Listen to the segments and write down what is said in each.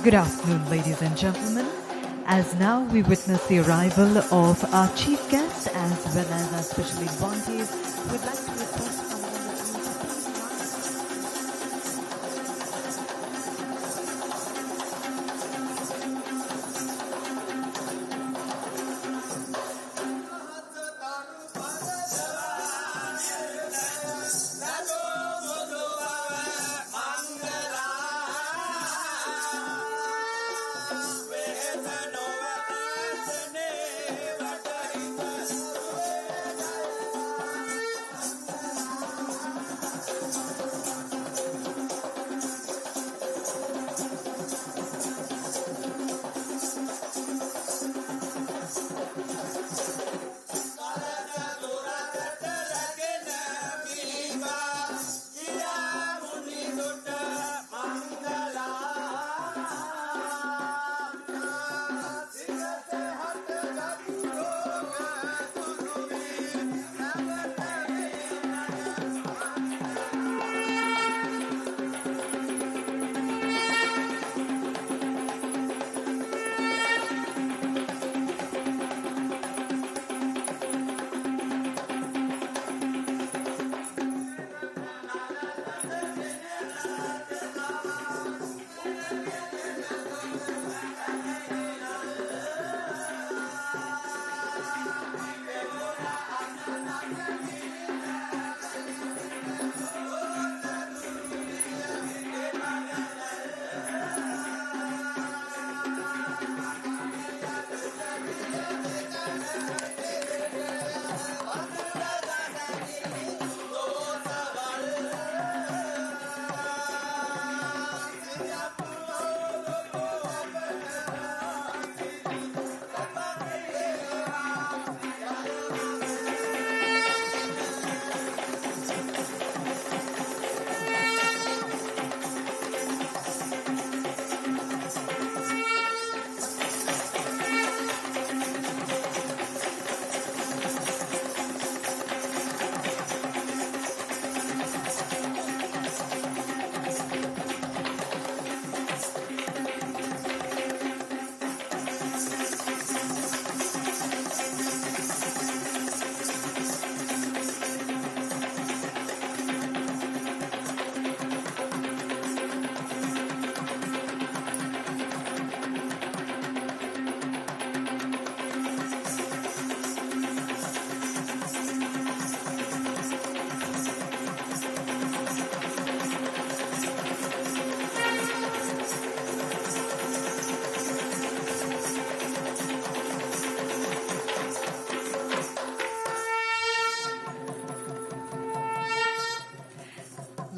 Good afternoon, ladies and gentlemen. As now we witness the arrival of our chief guest as well as our special invitees, we'd like to request from all of you to please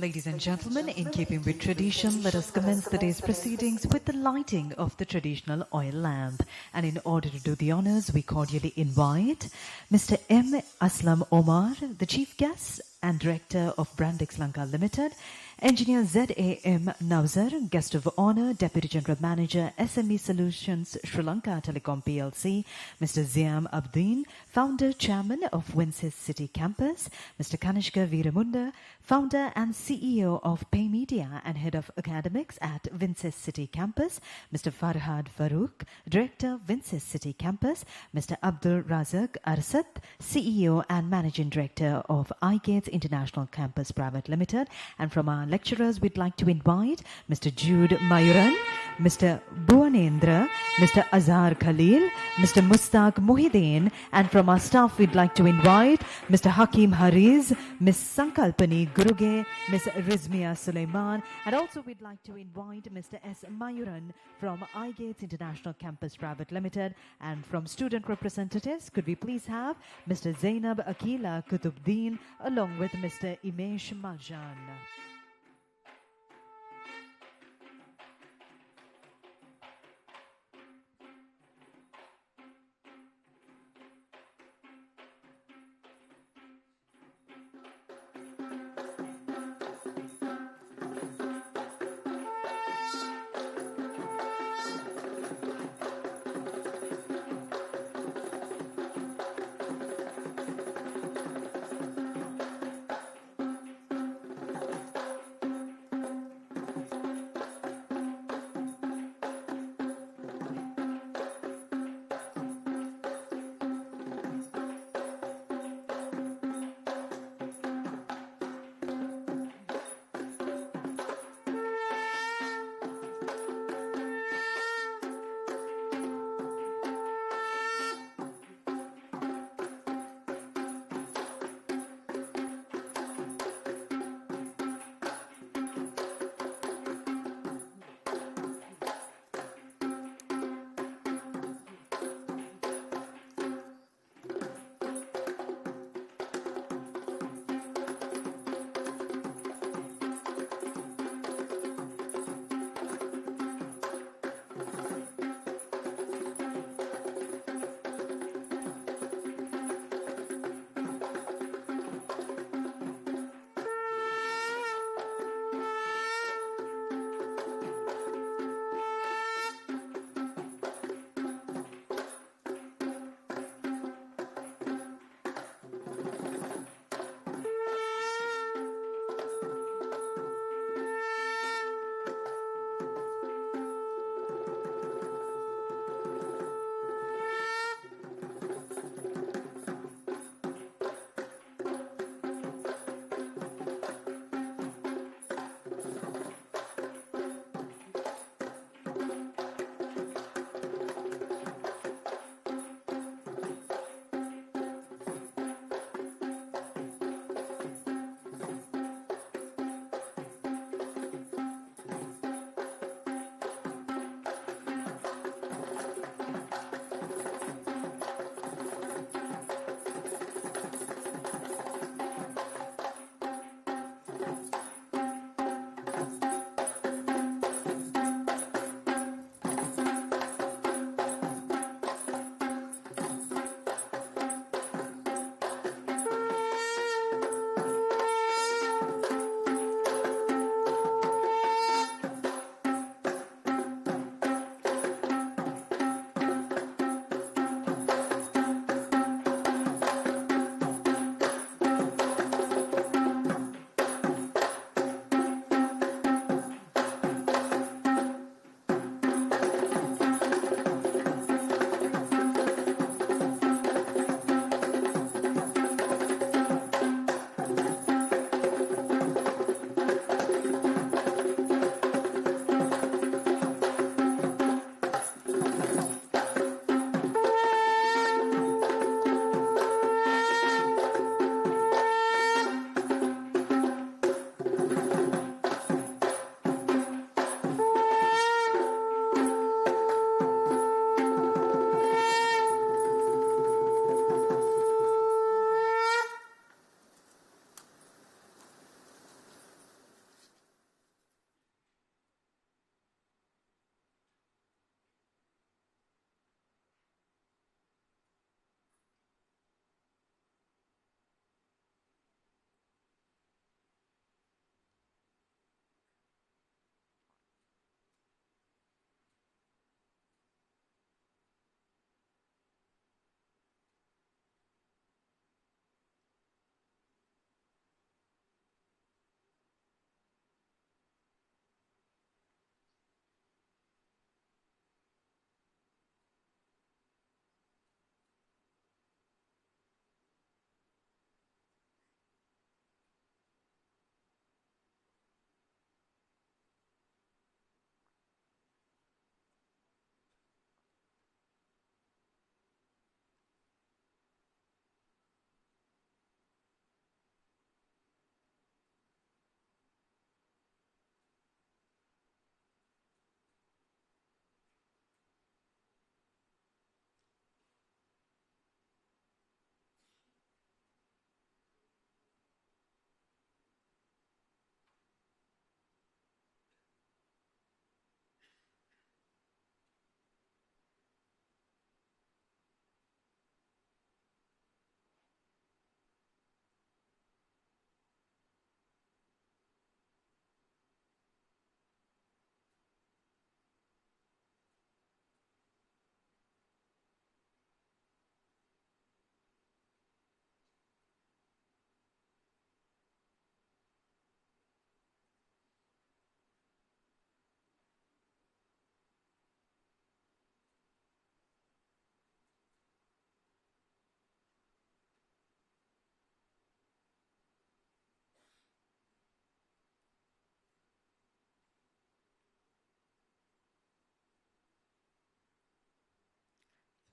Ladies and gentlemen, in keeping with tradition, let us commence the day's proceedings with the lighting of the traditional oil lamp. And in order to do the honors, we cordially invite Mr. M. Aslam Omar, the chief guest and director of Brandix Lanka Limited, Engineer Z.A.M. Nauzar, Guest of Honor, Deputy General Manager, SME Solutions, Sri Lanka Telecom PLC, Mr. Ziam Abdeen, Founder, Chairman of WinSYS City Campus, Mr. Kanishka Veeramunda, Founder and CEO of Pay Media and Head of Academics at WinSYS City Campus, Mr. Farhad Farouk, Director, WinSYS City Campus, Mr. Abdul Razak Arsat, CEO and Managing Director of iGates International Campus Private Limited, and from our lecturers, we'd like to invite Mr. Jude Mayuran, Mr. Bhuvanendra, Mr. Azhar Khalil, Mr. Mustaq Mohideen, and from our staff, we'd like to invite Mr. Hakim Hariz, Ms. Sankalpani Guruge, Ms. Rizmia Suleiman, and also we'd like to invite Mr. S. Mayuran from iGates International Campus Private Limited, and from student representatives, could we please have Mr. Zainab Akila Kutubuddin along with Mr. Imesh Marjan.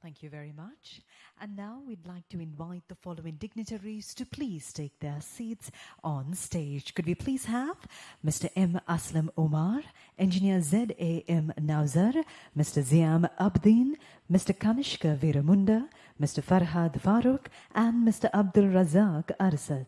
Thank you very much. And now we'd like to invite the following dignitaries to please take their seats on stage. Could we please have Mr. M. Aslam Omar, Engineer Z.A.M. Nauzar, Mr. Ziam Abdin, Mr. Kanishka Veeramunda, Mr. Farhad Farooq, and Mr. Abdul Razak Arsad.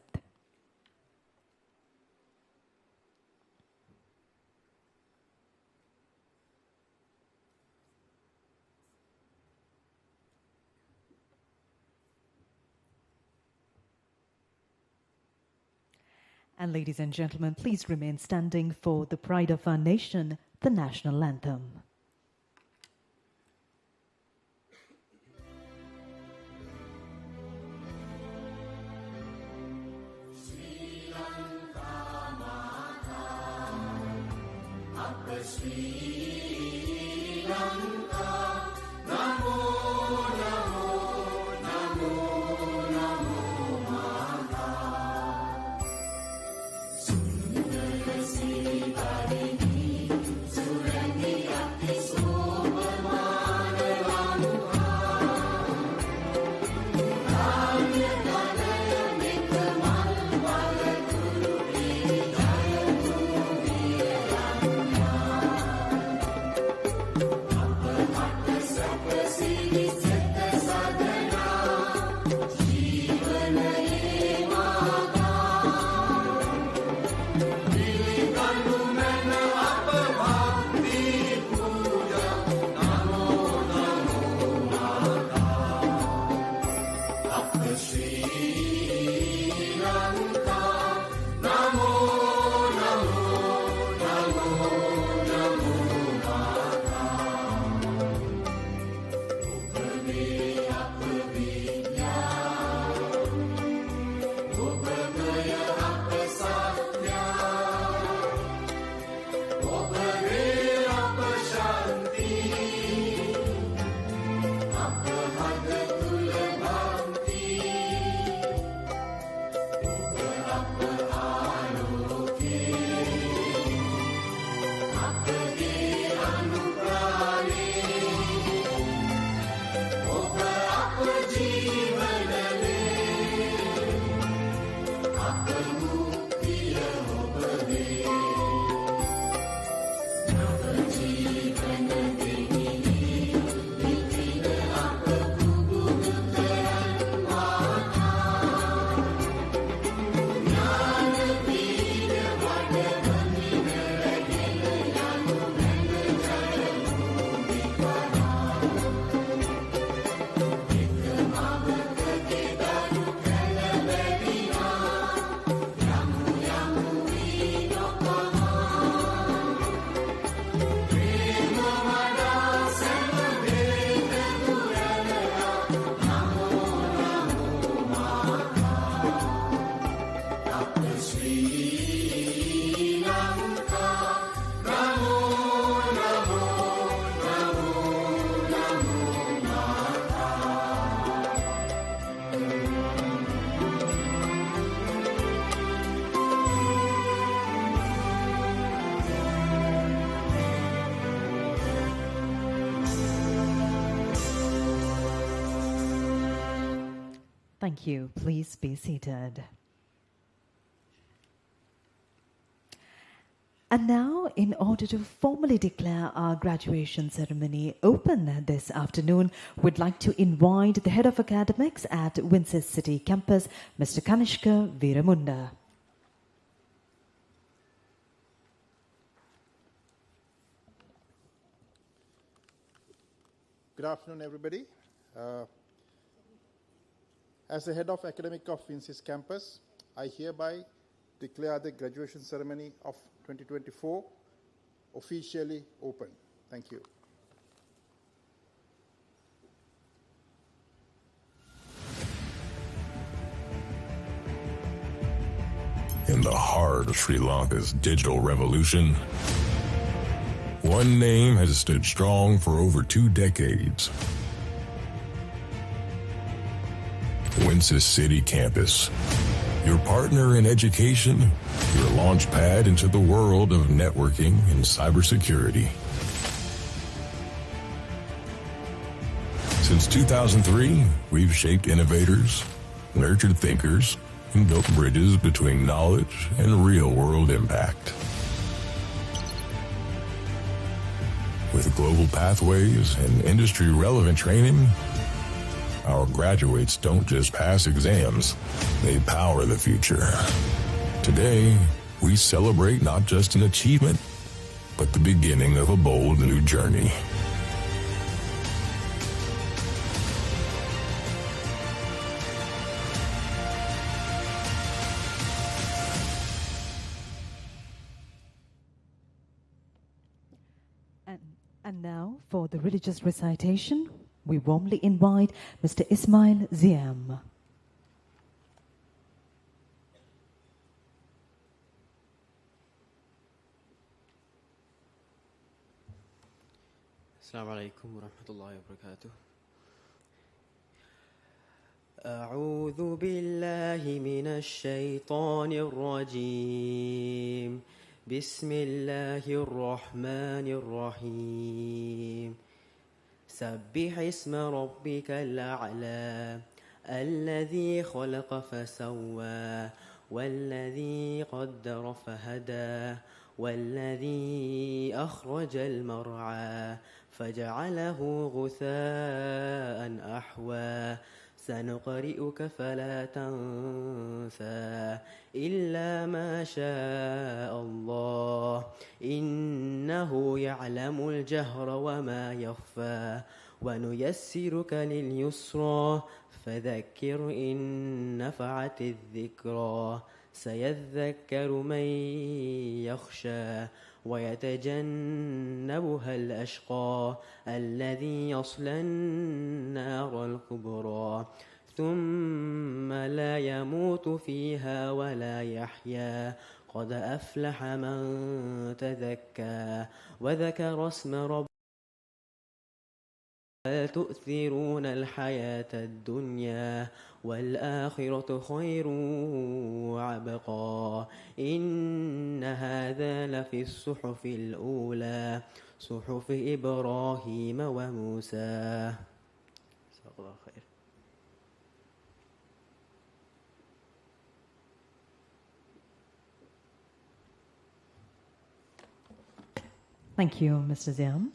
And ladies and gentlemen, please remain standing for the pride of our nation, the national anthem. Thank you. Please be seated. And now, in order to formally declare our graduation ceremony open this afternoon, we'd like to invite the Head of Academics at WinSYS City Campus, Mr. Kanishka Veeramunda. Good afternoon, everybody. As the head of academic of WinSYS campus, I hereby declare the graduation ceremony of 2024 officially open. Thank you. In the heart of Sri Lanka's digital revolution, one name has stood strong for over 2 decades. WinSYS City Campus, your partner in education, your launch pad into the world of networking and cybersecurity. Since 2003, we've shaped innovators, nurtured thinkers, and built bridges between knowledge and real-world impact. With global pathways and industry-relevant training, our graduates don't just pass exams, they power the future. Today, we celebrate not just an achievement, but the beginning of a bold new journey. And now, for the religious recitation, we warmly invite Mr. Ismail Ziam. السلام عليكم ورحمة الله وبركاته. أعوذ بالله من الشيطان الرجيم. بسم الله الرحمن الرحيم. سبح اسم ربك الأعلى الذي خلق فسوى والذي قدر فهدى والذي أخرج المرعى فجعله غثاء أحوى سنقرئك فلا تنسى إلا ما شاء الله إنه يعلم الجهر وما يخفى ونيسرك لليسرى فذكر إن نفعت الذكرى سيذكر من يخشى ويتجنبها الأشقى الذي يصلى النار الكبرى ثم لا يموت فيها ولا يحيا قد أفلح من تزكى وذكر اسم ربه بل تؤثرون الحياة الدنيا والآخرة خير وأبقى إن هذا لفي الصحف الأولى صحف إبراهيم وموسى. جزاك الله خير. Thank you, Mr. Ziam.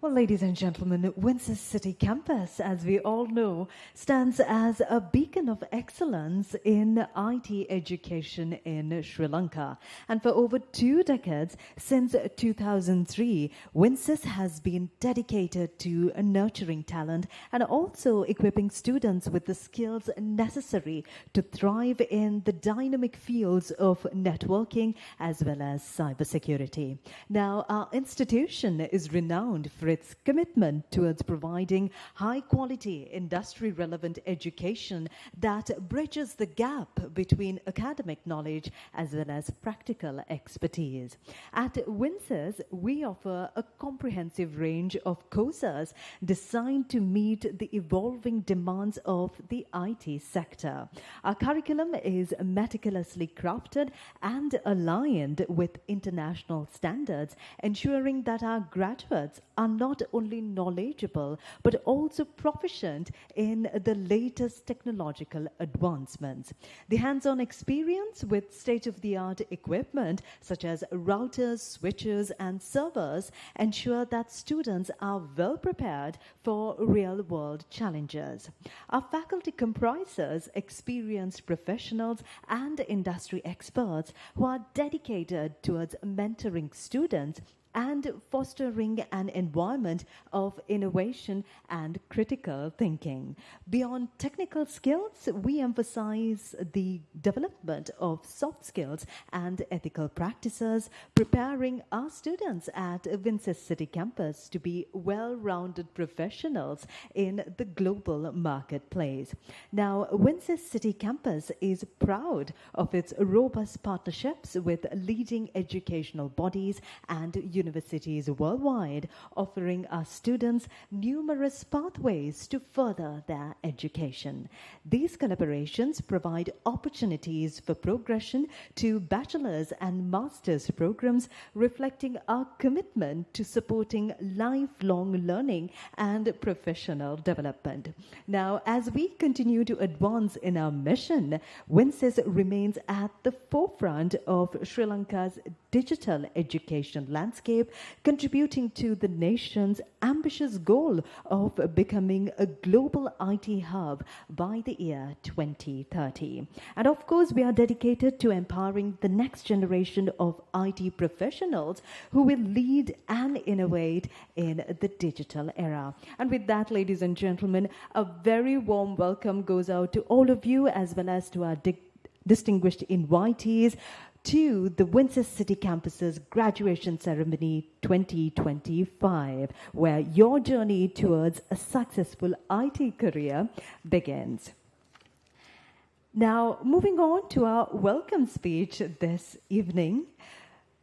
Well, ladies and gentlemen, WinSYS City Campus, as we all know, stands as a beacon of excellence in IT education in Sri Lanka. And for over 2 decades, since 2003, WinSYS has been dedicated to nurturing talent and also equipping students with the skills necessary to thrive in the dynamic fields of networking as well as cybersecurity. Now, our institution is renowned for its commitment towards providing high-quality, industry-relevant education that bridges the gap between academic knowledge as well as practical expertise. At WinSYS, we offer a comprehensive range of courses designed to meet the evolving demands of the IT sector. Our curriculum is meticulously crafted and aligned with international standards, ensuring that our graduates are not only knowledgeable but also proficient in the latest technological advancements. The hands-on experience with state-of-the-art equipment such as routers, switches, and servers ensure that students are well prepared for real-world challenges. Our faculty comprises experienced professionals and industry experts who are dedicated towards mentoring students and fostering an environment of innovation and critical thinking. Beyond technical skills, we emphasize the development of soft skills and ethical practices, preparing our students at WinSYS City Campus to be well-rounded professionals in the global marketplace. Now, WinSYS City Campus is proud of its robust partnerships with leading educational bodies and universities worldwide, offering our students numerous pathways to further their education. These collaborations provide opportunities for progression to bachelor's and master's programs, reflecting our commitment to supporting lifelong learning and professional development. Now, as we continue to advance in our mission, WinSYS remains at the forefront of Sri Lanka's digital education landscape, contributing to the nation's ambitious goal of becoming a global IT hub by the year 2030. And of course, we are dedicated to empowering the next generation of IT professionals who will lead and innovate in the digital era. And with that, ladies and gentlemen, a very warm welcome goes out to all of you as well as to our distinguished invitees to the WinSYS City Campus's Graduation Ceremony 2025, where your journey towards a successful IT career begins. Now, moving on to our welcome speech this evening,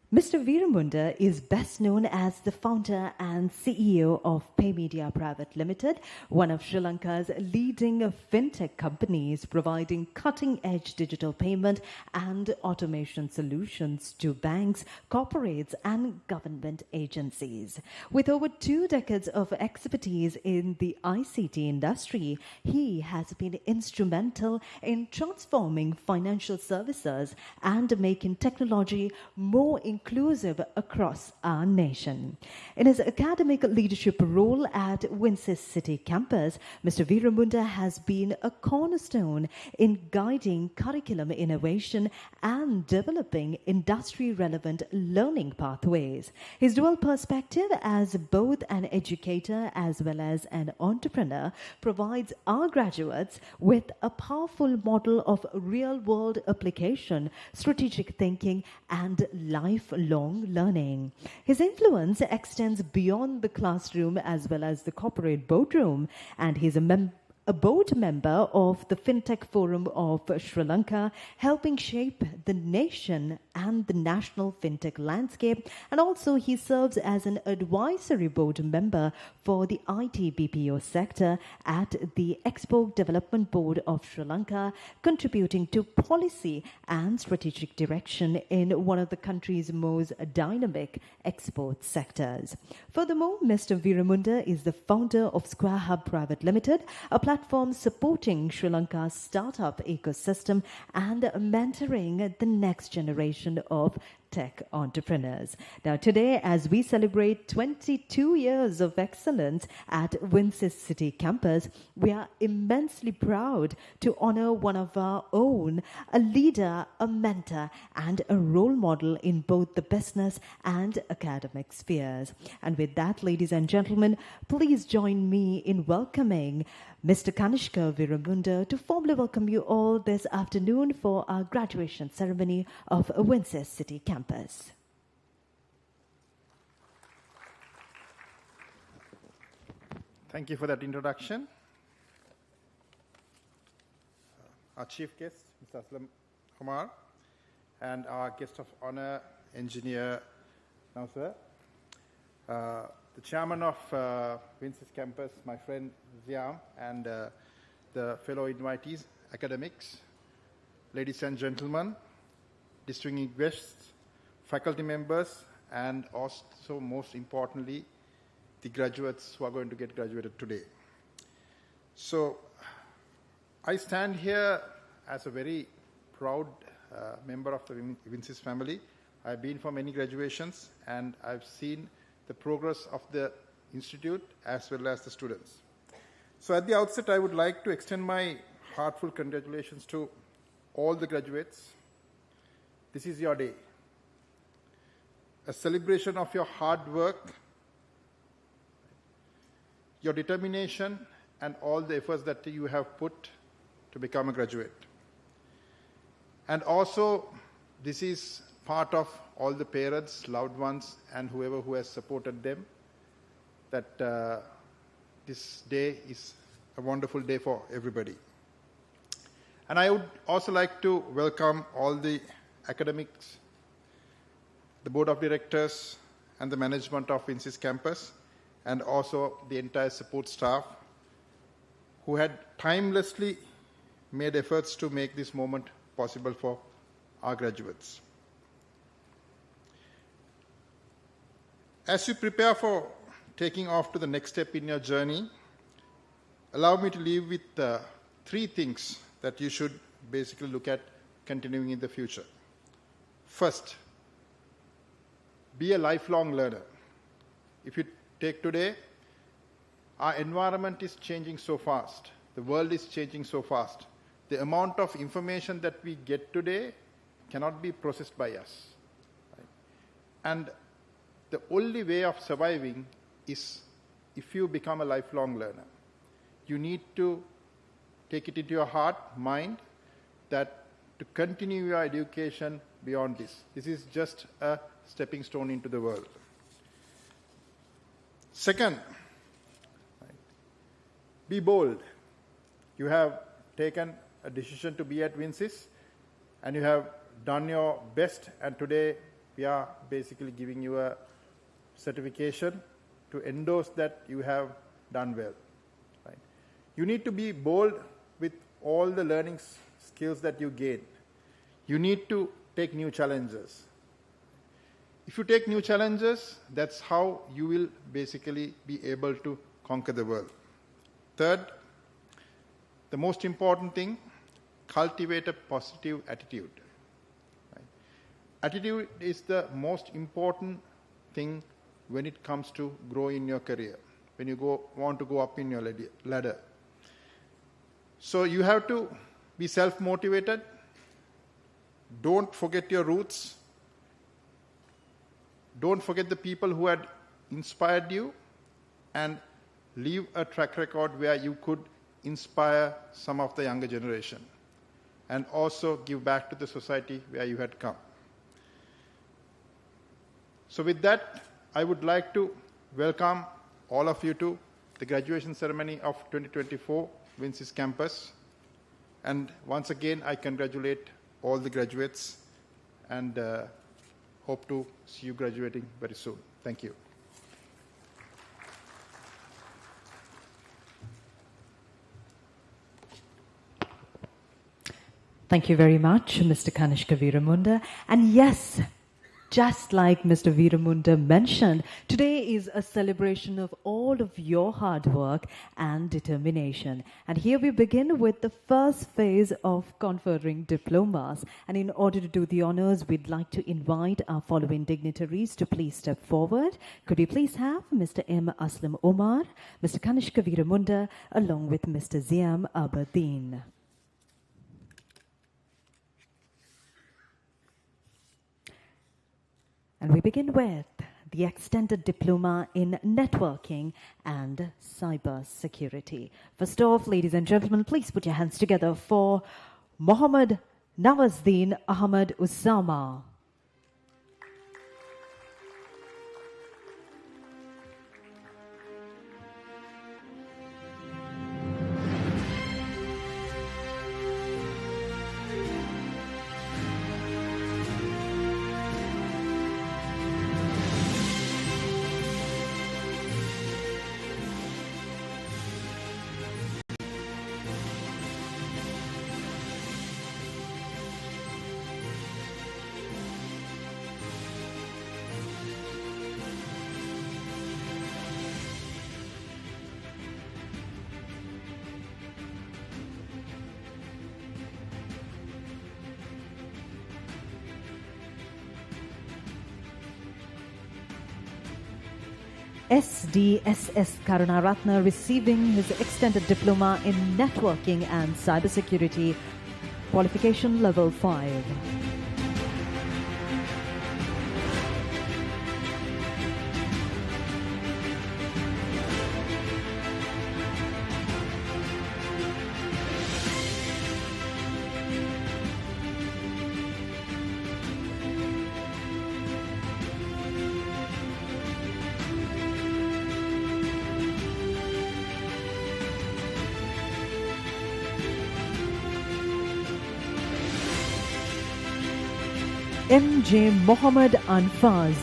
Mr. Veeramunda is best known as the founder and CEO of PayMedia Private Limited, one of Sri Lanka's leading fintech companies providing cutting-edge digital payment and automation solutions to banks, corporates, and government agencies. With over 2 decades of expertise in the ICT industry, he has been instrumental in transforming financial services and making technology more inclusive across our nation. In his academic leadership role at WinSYS City Campus, Mr. Veeramunda has been a cornerstone in guiding curriculum innovation and developing industry-relevant learning pathways. His dual perspective as both an educator as well as an entrepreneur provides our graduates with a powerful model of real-world application, strategic thinking, and lifelong learning. His influence extends beyond the classroom as well as the corporate boardroom, and he's a board member of the FinTech Forum of Sri Lanka, helping shape the nation and the national fintech landscape. And also he serves as an advisory board member for the IT BPO sector at the Export Development Board of Sri Lanka, contributing to policy and strategic direction in one of the country's most dynamic export sectors. Furthermore, Mr. Veeramunda is the founder of Square Hub Private Limited, a platform supporting Sri Lanka's startup ecosystem and mentoring the next generation of tech entrepreneurs. Now today, as we celebrate 22 years of excellence at WinSYS City Campus, we are immensely proud to honor one of our own, a leader, a mentor, and a role model in both the business and academic spheres. And with that, ladies and gentlemen, please join me in welcoming Mr. Kanishka Veeramunda to formally welcome you all this afternoon for our graduation ceremony of WinSYS City Campus. Thank you for that introduction. Our chief guest, Mr. Omar, and our guest of honor, engineer Nausar. The chairman of WinSYS Campus, my friend Ziam, and the fellow invitees, academics, ladies and gentlemen, distinguished guests, faculty members, and also, most importantly, the graduates who are going to get graduated today. So, I stand here as a very proud member of the WinSYS family. I've been for many graduations, and I've seen the progress of the institute as well as the students. So at the outset, I would like to extend my heartfelt congratulations to all the graduates. This is your day. A celebration of your hard work, your determination, and all the efforts that you have put to become a graduate. And also, this is part of all the parents, loved ones, and whoever who has supported them, that this day is a wonderful day for everybody. And I would also like to welcome all the academics, the board of directors, and the management of WinSYS campus, and also the entire support staff who had timelessly made efforts to make this moment possible for our graduates. As you prepare for taking off to the next step in your journey, allow me to leave with 3 things that you should basically look at continuing in the future. First, be a lifelong learner. If you take today, our environment is changing so fast. The world is changing so fast. The amount of information that we get today cannot be processed by us. Right? And the only way of surviving is if you become a lifelong learner. You need to take it into your heart, mind, that to continue your education beyond this. This is just a stepping stone into the world. Second, be bold. You have taken a decision to be at WinSYS, and you have done your best, and today we are basically giving you a certification to endorse that you have done well. Right? You need to be bold with all the learning skills that you gain. You need to take new challenges. If you take new challenges, that's how you will basically be able to conquer the world. Third, the most important thing, cultivate a positive attitude. Right? Attitude is the most important thing when it comes to grow in your career, when you want to go up in your ladder. So you have to be self-motivated. Don't forget your roots. Don't forget the people who had inspired you, and leave a track record where you could inspire some of the younger generation, and also give back to the society where you had come. So with that, I would like to welcome all of you to the graduation ceremony of 2024 WinSYS campus. And once again, I congratulate all the graduates and hope to see you graduating very soon. Thank you. Thank you very much, Mr. Kanishka Veeramunda. And yes, just like Mr. Veeramunda mentioned, today is a celebration of all of your hard work and determination. And here we begin with the first phase of conferring diplomas. And in order to do the honors, we'd like to invite our following dignitaries to please step forward. Could we please have Mr. M. Aslam Omar, Mr. Kanishka Veeramunda, along with Mr. Ziam Aberdeen. And we begin with the extended diploma in networking and cyber security. First off, ladies and gentlemen, please put your hands together for Mohammad Nawazdeen Ahmad Usama. SDSS Karunaratna receiving his extended diploma in networking and cybersecurity, qualification level 5. MJ Mohammed Anfaz.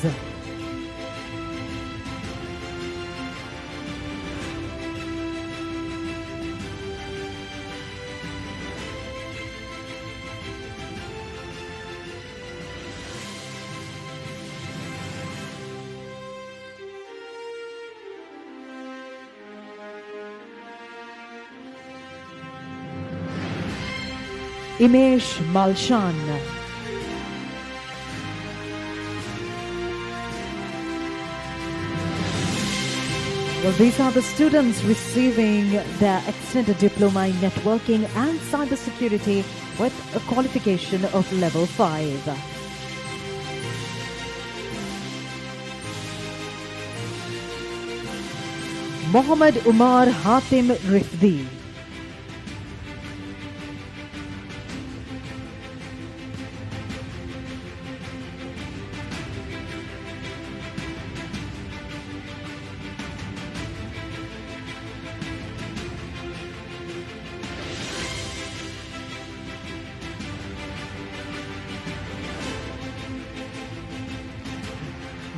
Imesh Malshan. Well, these are the students receiving their extended diploma in networking and cybersecurity with a qualification of level 5. Mohammad Umar Hatim Rifdi.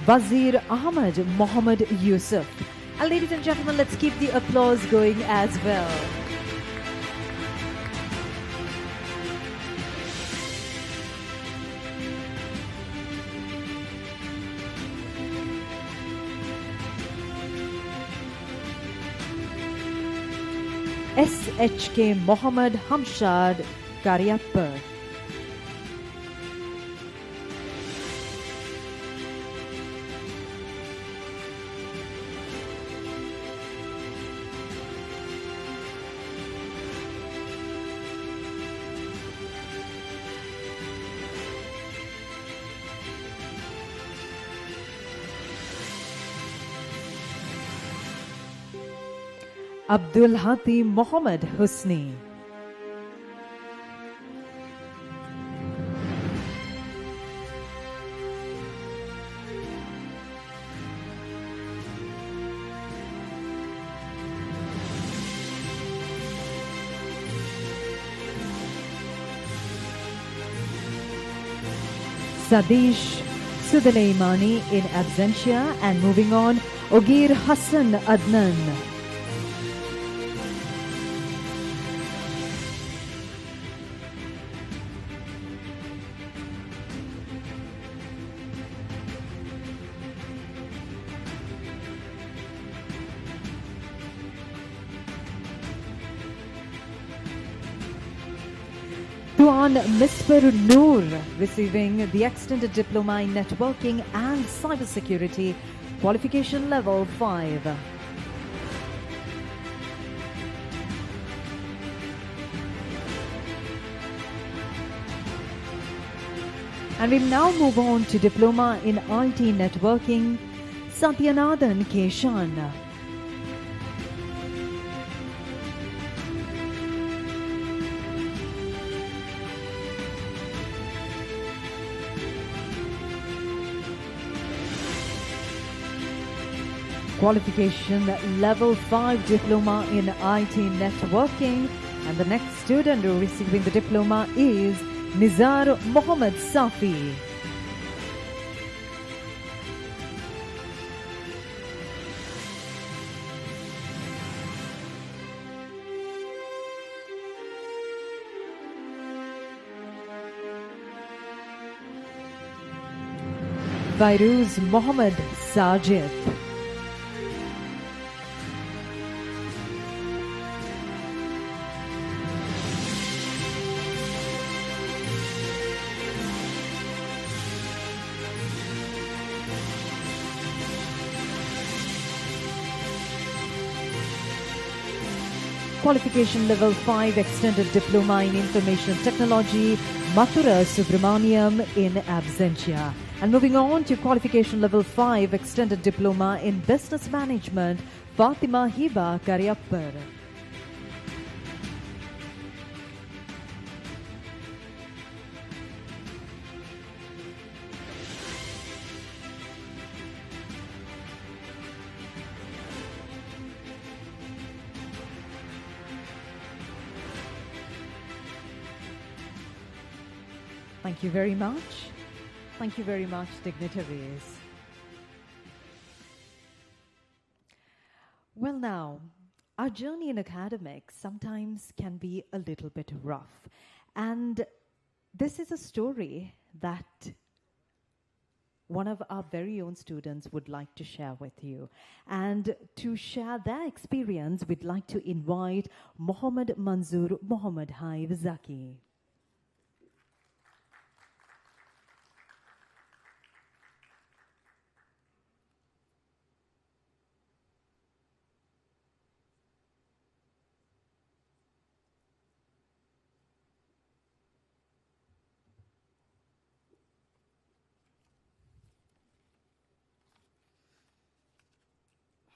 Wazir Ahmad Mohammad Yusuf. And ladies and gentlemen, let's keep the applause going as well. SHK Mohammad Hamshad Karyapur. Abdul Hati Mohammad Husni. Sadish Sudaleimani in absentia. And moving on, Ogir Hassan Adnan. Tuan Misper Noor receiving the extended diploma in networking and cybersecurity, qualification level 5. And we now move on to diploma in IT networking, Satyanathan Keshan. Qualification level 5 diploma in IT networking, and the next student receiving the diploma is Nizar Mohammad Safi. Fairuz Mohammad Sajid. Qualification level 5 extended diploma in information technology, Mathura Subramaniam in absentia. And moving on to qualification level 5 extended diploma in business management, Fatima Hiba Karyapur. Thank you very much. Thank you very much, dignitaries. Well, now, our journey in academics sometimes can be a little bit rough. And this is a story that one of our very own students would like to share with you. And to share their experience, we'd like to invite Mohammad Manzoor Mohammad Haif Zaki.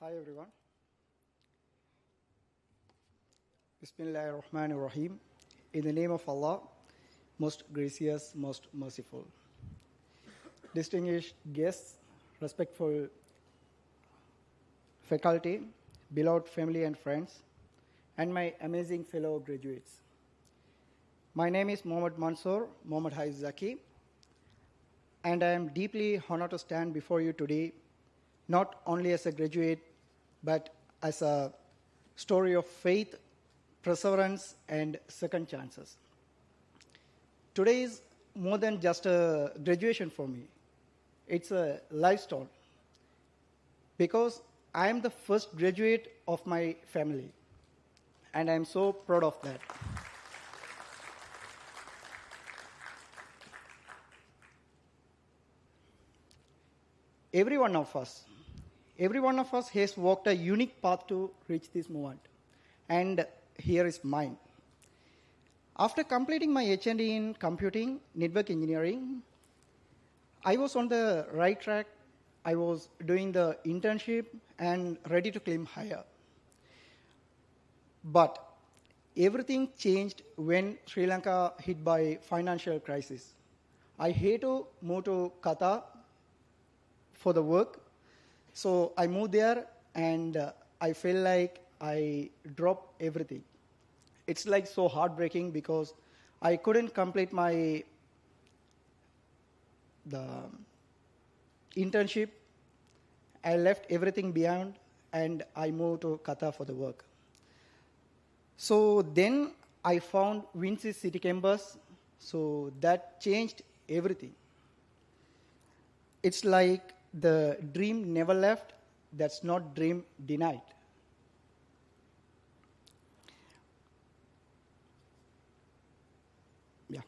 Hi everyone. Bismillahirrahmanirrahim. In the name of Allah, most gracious, most merciful. Distinguished guests, respectful faculty, beloved family and friends, and my amazing fellow graduates. My name is Mohammad Mansoor, Mohammad Haiz Zaki, and I am deeply honored to stand before you today, not only as a graduate, but as a story of faith, perseverance, and second chances. Today is more than just a graduation for me. It's a lifestyle, because I am the first graduate of my family, and I am so proud of that. Every one of us has walked a unique path to reach this moment, and here is mine. After completing my HND in computing, network engineering, I was on the right track. I was doing the internship and ready to climb higher. But everything changed when Sri Lanka hit by financial crisis. I had to move to Qatar for the work. So I moved there, and I felt like I dropped everything. It's like so heartbreaking because I couldn't complete the internship. I left everything behind, and I moved to Qatar for the work. So then I found WinSYS City Campus, so that changed everything. It's like the dream never left, that's not dream denied. Yeah.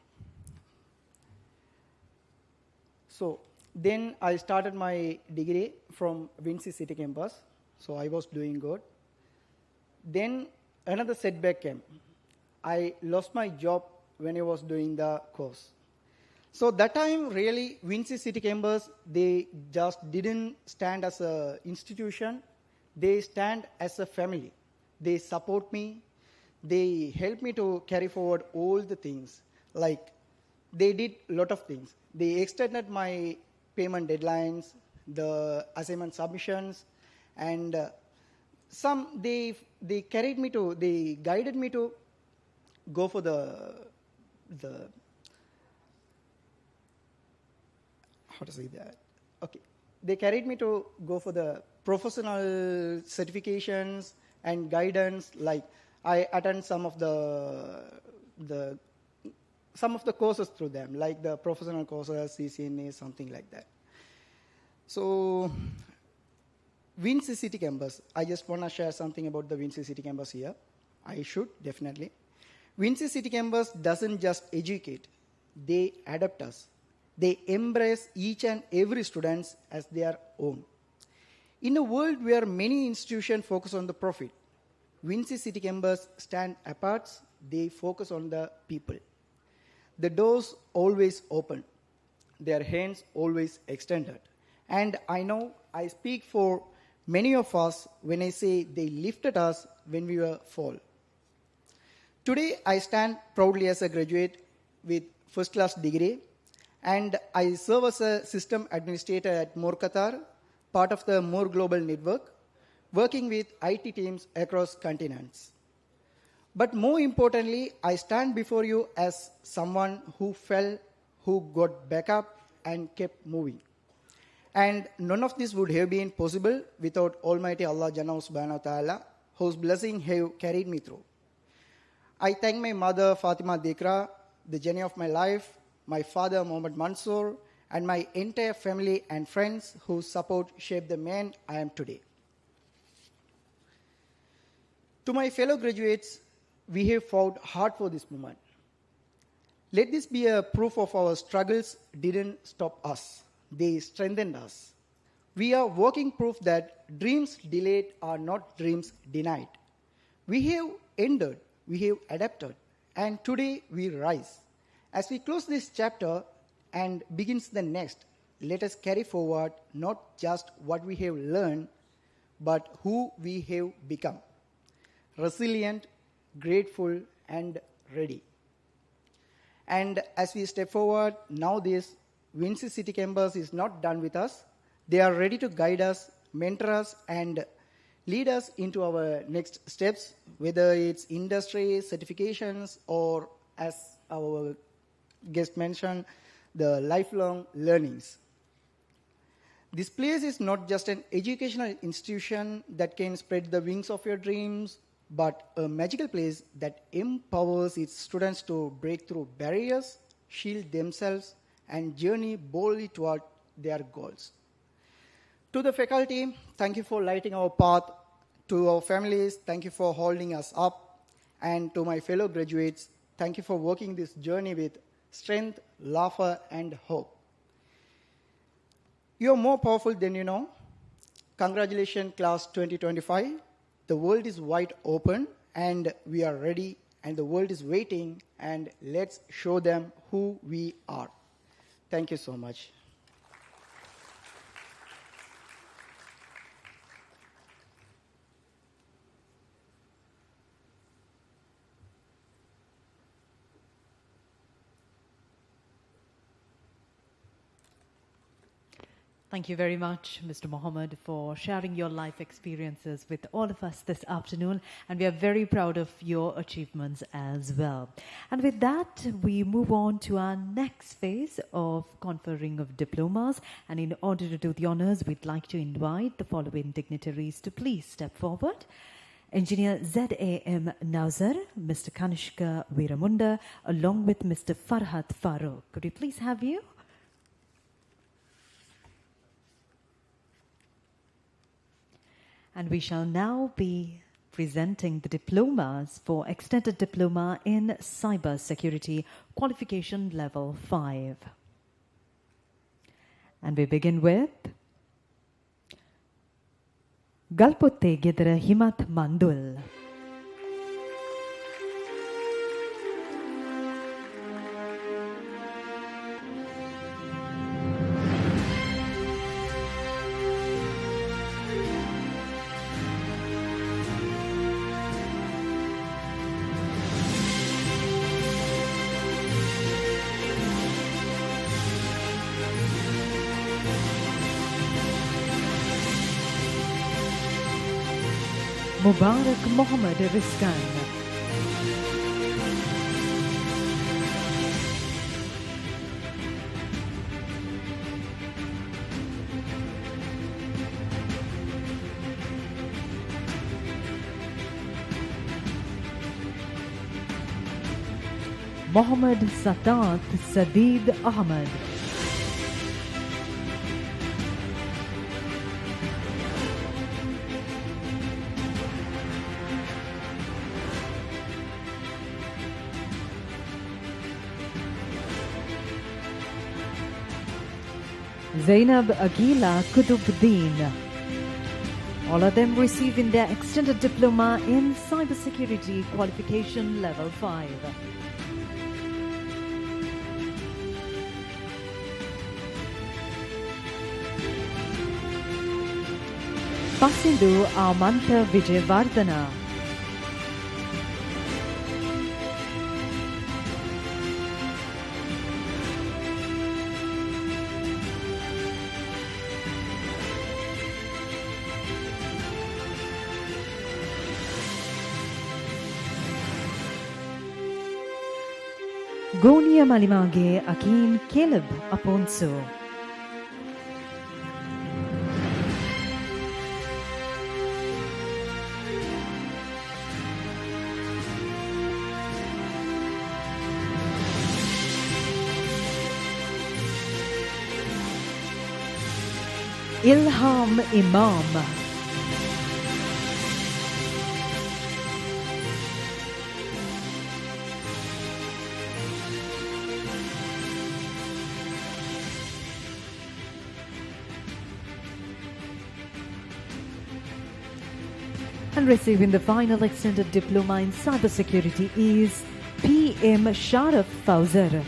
So then I started my degree from WinSYS City Campus, so I was doing good. Then another setback came. I lost my job when I was doing the course. So that time, really, WinSYS City Campus, they just didn't stand as an institution. They stand as a family. They support me. They help me to carry forward all the things. Like, they did a lot of things. They extended my payment deadlines, the assignment submissions, and they guided me to go for how to say that? Okay. They carried me to go for the professional certifications and guidance. Like, I attend some of the courses through them, like the professional courses, CCNA, something like that. So, WinSYS City Campus. I just want to share something about the WinSYS City Campus here. I should, definitely. WinSYS City Campus doesn't just educate. They adapt us. They embrace each and every student as their own. In a world where many institutions focus on the profit, WinSYS City Campus stand apart. They focus on the people. The doors always open. Their hands always extended. And I know I speak for many of us when I say they lifted us when we were fall. Today, I stand proudly as a graduate with first-class degree, and I serve as a system administrator at More Qatar, part of the More Global Network, working with IT teams across continents. But more importantly, I stand before you as someone who fell, who got back up, and kept moving. And none of this would have been possible without Almighty Allah Jalla Subhanahu wa Ta'ala, whose blessing have carried me through. I thank my mother, Fatima Dekra, the journey of my life, my father, Mohammad Mansoor, and my entire family and friends whose support shaped the man I am today. To my fellow graduates, we have fought hard for this moment. Let this be a proof of our struggles didn't stop us. They strengthened us. We are walking proof that dreams delayed are not dreams denied. We have endured, we have adapted, and today we rise. As we close this chapter and begins the next, let us carry forward not just what we have learned, but who we have become: resilient, grateful, and ready. And as we step forward, now this WinSYS City Campus is not done with us. They are ready to guide us, mentor us, and lead us into our next steps, whether it's industry, certifications, or, as our guest mentioned, the lifelong learnings. This place is not just an educational institution that can spread the wings of your dreams, but a magical place that empowers its students to break through barriers, shield themselves, and journey boldly toward their goals. To the faculty, thank you for lighting our path. To our families, thank you for holding us up. And to my fellow graduates, thank you for working this journey with strength, laughter, and hope. You are more powerful than you know. Congratulations, class 2025. The world is wide open, and we are ready, and the world is waiting, and let's show them who we are. Thank you so much. Thank you very much, Mr. Mohammed, for sharing your life experiences with all of us this afternoon. And we are very proud of your achievements as well. And with that, we move on to our next phase of conferring of diplomas. And in order to do the honors, we'd like to invite the following dignitaries to please step forward. Engineer Z.A.M. Nauzar, Mr. Kanishka Veeramunda, along with Mr. Farhat Farooq. Could we please have you? And we shall now be presenting the diplomas for Extended Diploma in Cyber Security, Qualification Level 5. And we begin with Galpotte Gedara Himat Mandul. Mubarak Mohammed Rizkan. Mohammed Sadat Sadid Ahmed. Zainab Agila Kutubuddin. All of them receiving their Extended Diploma in Cybersecurity Qualification Level 5. Pasindu Amanta Vijayvardhana. Gonia Malimage Akin Caleb Aponso. Ilham Imam. And receiving the final Extended Diploma in Cybersecurity is PM Sharaf Fawzar.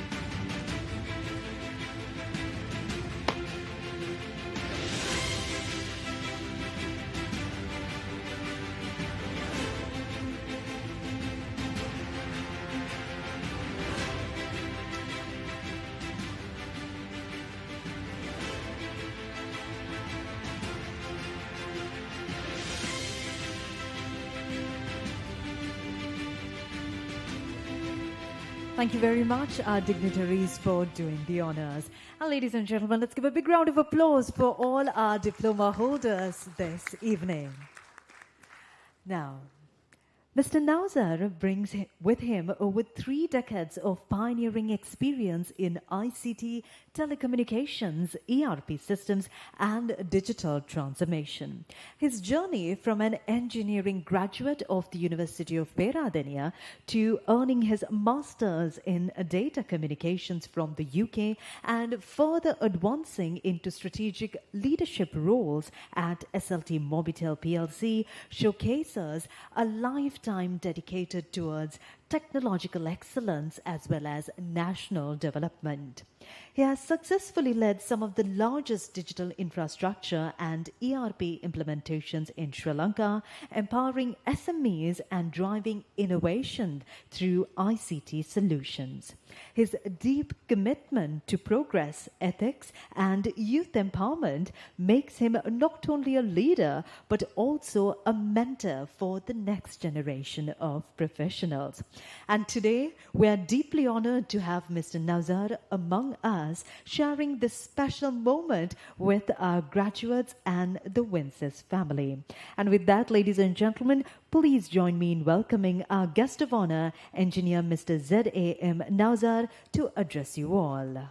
Thank you very much, our dignitaries, for doing the honors. And ladies and gentlemen, let's give a big round of applause for all our diploma holders this evening. Now, Mr. Nauzar brings with him over 3 decades of pioneering experience in ICT, telecommunications, ERP systems, and digital transformation. His journey from an engineering graduate of the University of Peradeniya to earning his master's in data communications from the UK and further advancing into strategic leadership roles at SLT Mobitel PLC showcases a lifetime dedicated towards technological excellence as well as national development. He has successfully led some of the largest digital infrastructure and ERP implementations in Sri Lanka, empowering SMEs and driving innovation through ICT solutions. His deep commitment to progress, ethics, and youth empowerment makes him not only a leader but also a mentor for the next generation of professionals. And today, we are deeply honored to have Mr. Nauzar among us, sharing this special moment with our graduates and the WinSYS family. And with that, ladies and gentlemen, please join me in welcoming our guest of honor, Engineer Mr. Z.A.M. Nauzar, to address you all.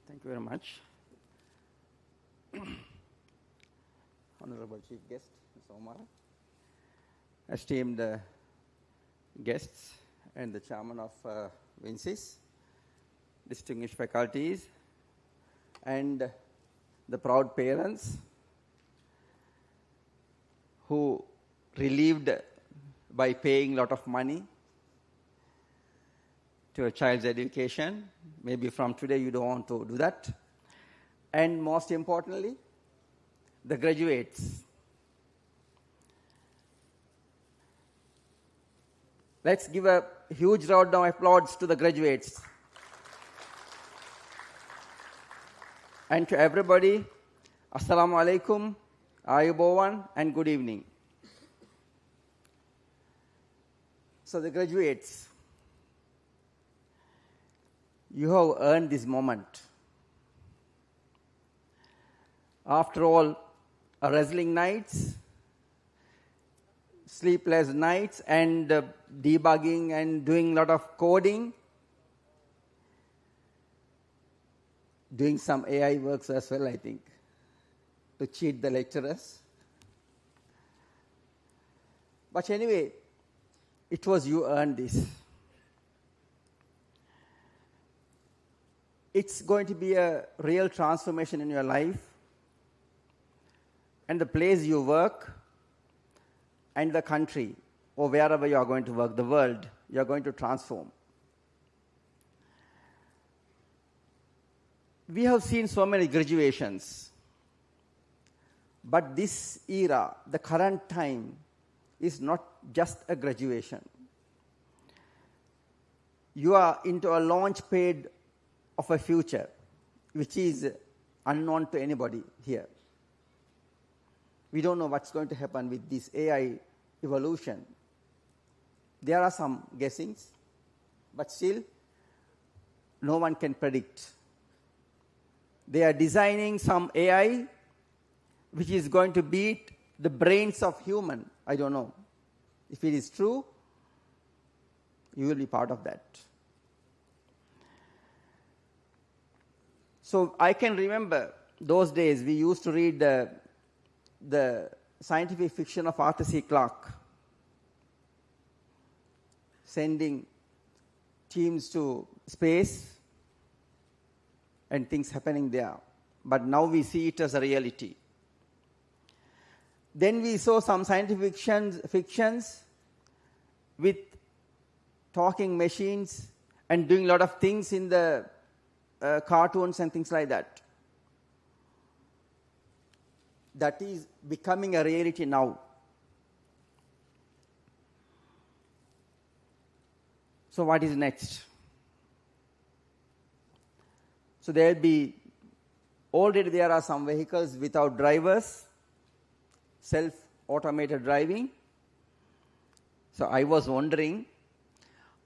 Thank you very much. Honorable Chief Guest, Mr. Omar, esteemed guests and the Chairman of WinSYS, distinguished faculties, and the proud parents who relieved by paying a lot of money to a child's education. Maybe from today you don't want to do that. And most importantly, the graduates. Let's give a huge round of applause to the graduates. And to everybody, Assalamu alaikum, Ayubowan, and good evening. So the graduates, you have earned this moment. After all, wrestling nights, sleepless nights, and debugging and doing a lot of coding, doing some AI works as well, I think, to cheat the lecturers. But anyway, it was you earned this. It's going to be a real transformation in your life and the place you work and the country or wherever you are going to work, the world, you are going to transform. We have seen so many graduations, but this era, the current time, is not just a graduation. You are into a launch pad of a future which is unknown to anybody here. We don't know what's going to happen with this AI evolution. There are some guessings, but still no one can predict. They are designing some AI which is going to beat the brains of human. I don't know. If it is true, you will be part of that. So I can remember those days we used to read the scientific fiction of Arthur C. Clarke, sending teams to space and things happening there. But now we see it as a reality. Then we saw some scientific fictions with talking machines and doing a lot of things in the cartoons and things like that. That is becoming a reality now. So what is next? So there will be Already there are some vehicles without drivers, self-automated driving. So I was wondering,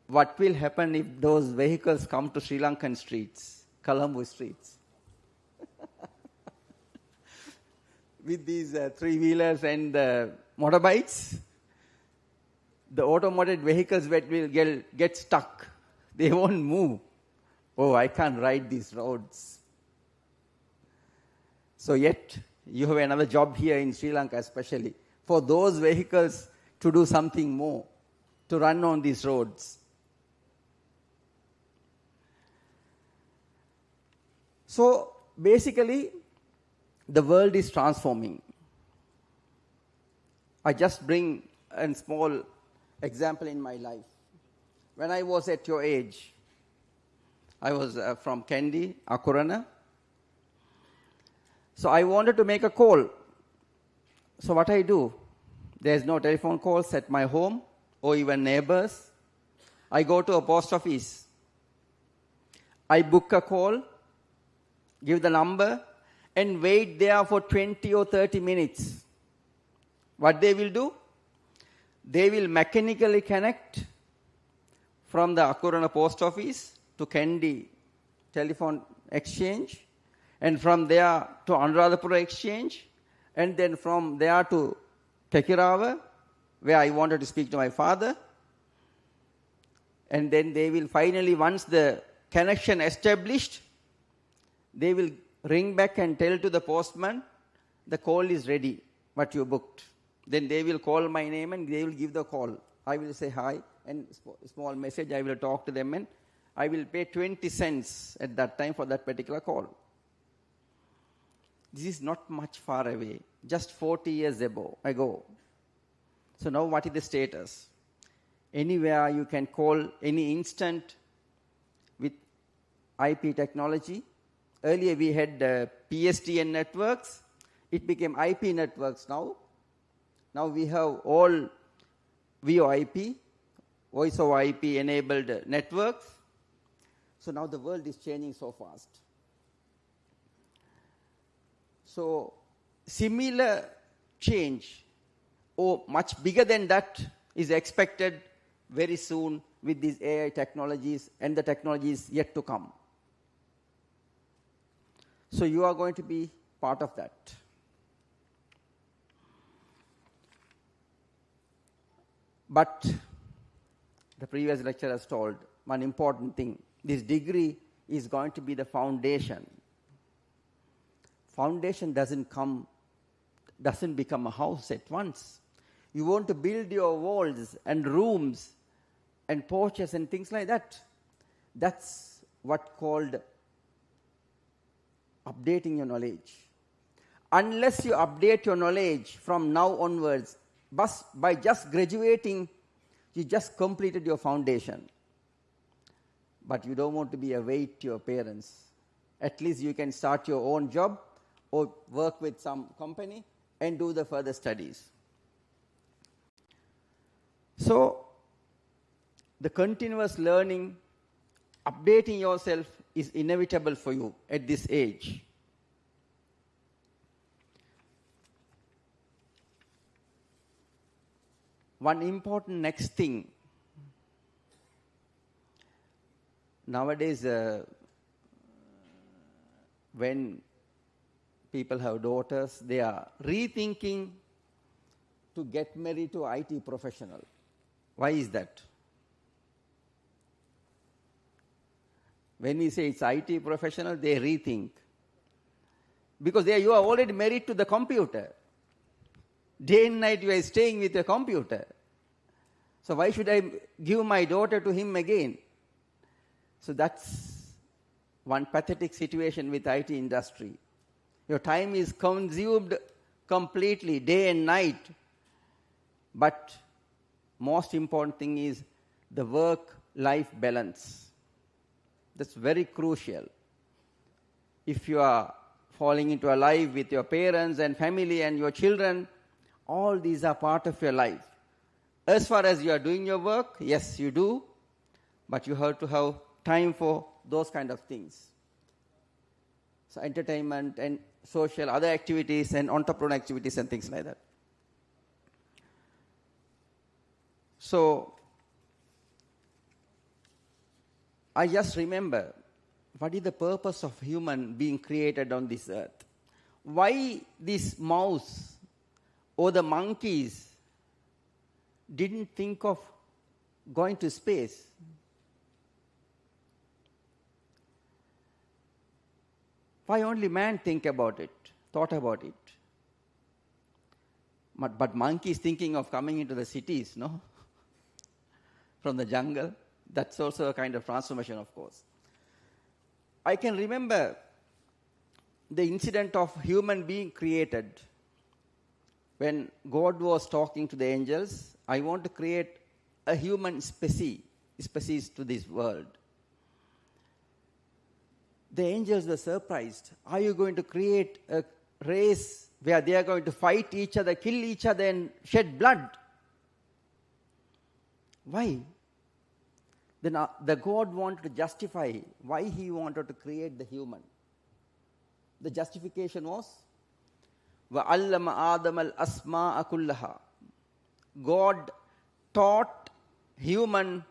what will happen if those vehicles come to Sri Lankan streets, Colombo streets? With these three-wheelers and motorbikes, the automated vehicles will get stuck. They won't move. Oh, I can't ride these roads. So yet, you have another job here in Sri Lanka especially, for those vehicles to do something more, to run on these roads. So basically, the world is transforming. I just bring a small example in my life. When I was at your age, I was from Kandy, Akurana. So I wanted to make a call. So what I do, there's no telephone calls at my home or even neighbors. I go to a post office. I book a call, give the number, and wait there for 20 or 30 minutes. What they will do? They will mechanically connect from the Akurana post office to Kandy telephone exchange, and from there to Anuradhapura exchange, and then from there to Tekirava, where I wanted to speak to my father. And then they will finally, once the connection established, they will ring back and tell to the postman, the call is ready, what you booked. Then they will call my name and they will give the call. I will say hi and small message, I will talk to them, and I will pay 20 cents at that time for that particular call. This is not much far away, just 40 years ago. So now what is the status? Anywhere you can call any instant with IP technology. Earlier we had PSTN networks. It became IP networks now. Now we have all VoIP, voice over IP enabled networks. So now the world is changing so fast. So similar change, or much bigger than that, is expected very soon with these AI technologies and the technologies yet to come. So you are going to be part of that. But the previous lecturer has told one important thing. This degree is going to be the foundation. Foundation doesn't become a house at once. You want to build your walls and rooms and porches and things like that. That's what called updating your knowledge. Unless you update your knowledge from now onwards, by just graduating, you just completed your foundation. But you don't want to be a weight to your parents. At least you can start your own job or work with some company and do the further studies. So, the continuous learning, updating yourself is inevitable for you at this age. One important next thing, nowadays when people have daughters, they are rethinking to get married to IT professional. Why is that? When we say it's IT professional, they rethink. Because you are already married to the computer. Day and night you are staying with your computer. So why should I give my daughter to him again? So that's one pathetic situation with IT industry. Your time is consumed completely, day and night. But most important thing is the work-life balance. That's very crucial. If you are falling into a life with your parents and family and your children, all these are part of your life. As far as you are doing your work, yes, you do, but you have to have time for those kind of things. So entertainment and social, other activities and entrepreneurial activities and things like that. So I just remember, what is the purpose of human being created on this earth? Why this mouse or the monkeys didn't think of going to space? Why only man thought about it? But monkeys thinking of coming into the cities, no? From the jungle. That's also a kind of transformation, of course. I can remember the incident of human being created. When God was talking to the angels, I want to create a human species to this world. The angels were surprised. Are you going to create a race where they are going to fight each other, kill each other, and shed blood? Why? Then the God wanted to justify why he wanted to create the human. The justification was, وَعَلَّمَ آدَمَ الْأَسْمَاءَ كُلَّهَا. God taught human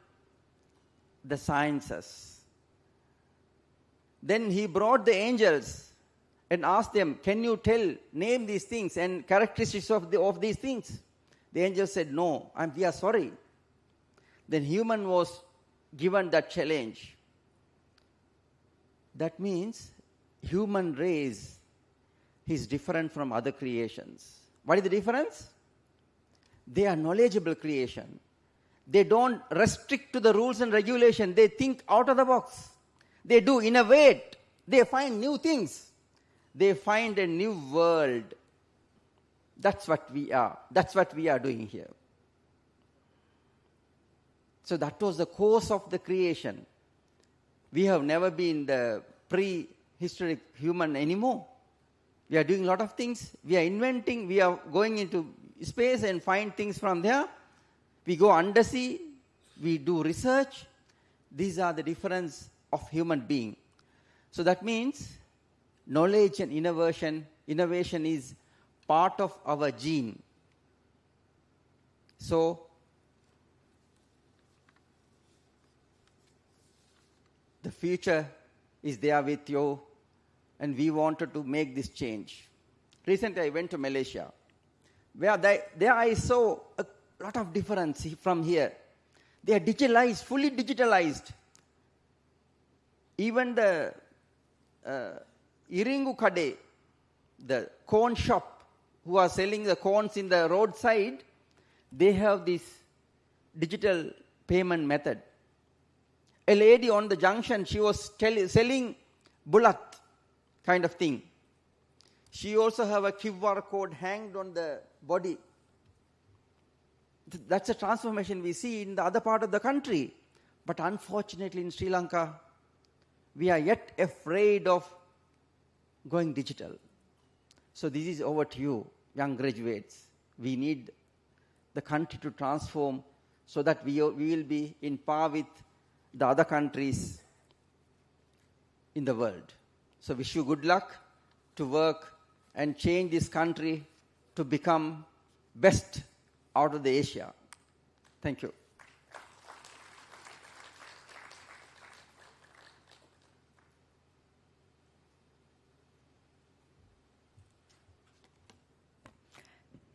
the sciences. Then he brought the angels and asked them, can you name these things and characteristics of these things? The angels said, no, we are sorry. Then human was given that challenge. That means human race is different from other creations. What is the difference? They are knowledgeable creation. They don't restrict to the rules and regulation. They think out of the box. They do innovate. They find new things. They find a new world. That's what we are. That's what we are doing here. So that was the course of the creation. We have never been the prehistoric human anymore. We are doing a lot of things. We are inventing. We are going into space and find things from there. We go undersea. We do research. These are the difference of human being. So that means knowledge and innovation is part of our gene. So the future is there with you, and we wanted to make this change. Recently, I went to Malaysia, where there I saw a lot of difference from here. They are digitalized, fully digitalized. Even the Iringu Kade, the corn shop, who are selling the corns in the roadside, they have this digital payment method. A lady on the junction, she was selling bulat kind of thing. She also have a QR code hanged on the body. That's a transformation we see in the other part of the country. But unfortunately in Sri Lanka, we are yet afraid of going digital. So this is over to you, young graduates. We need the country to transform so that we will be in par with the other countries in the world. So wish you good luck to work and change this country to become best out of the Asia. Thank you.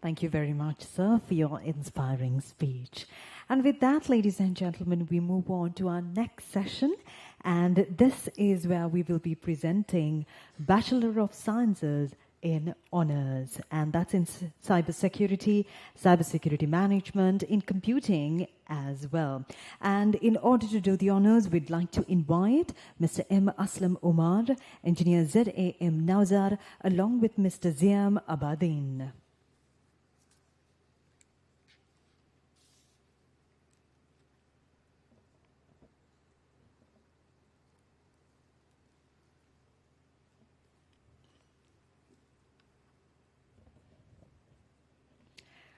Thank you very much, sir, for your inspiring speech. And with that, ladies and gentlemen, we move on to our next session. And this is where we will be presenting Bachelor of Sciences in Honors. And that's in cybersecurity, cybersecurity management, in computing as well. And in order to do the honors, we'd like to invite Mr. M. Aslam Omar, Engineer Z.A.M. Nauzar, along with Mr. Ziam Abadin.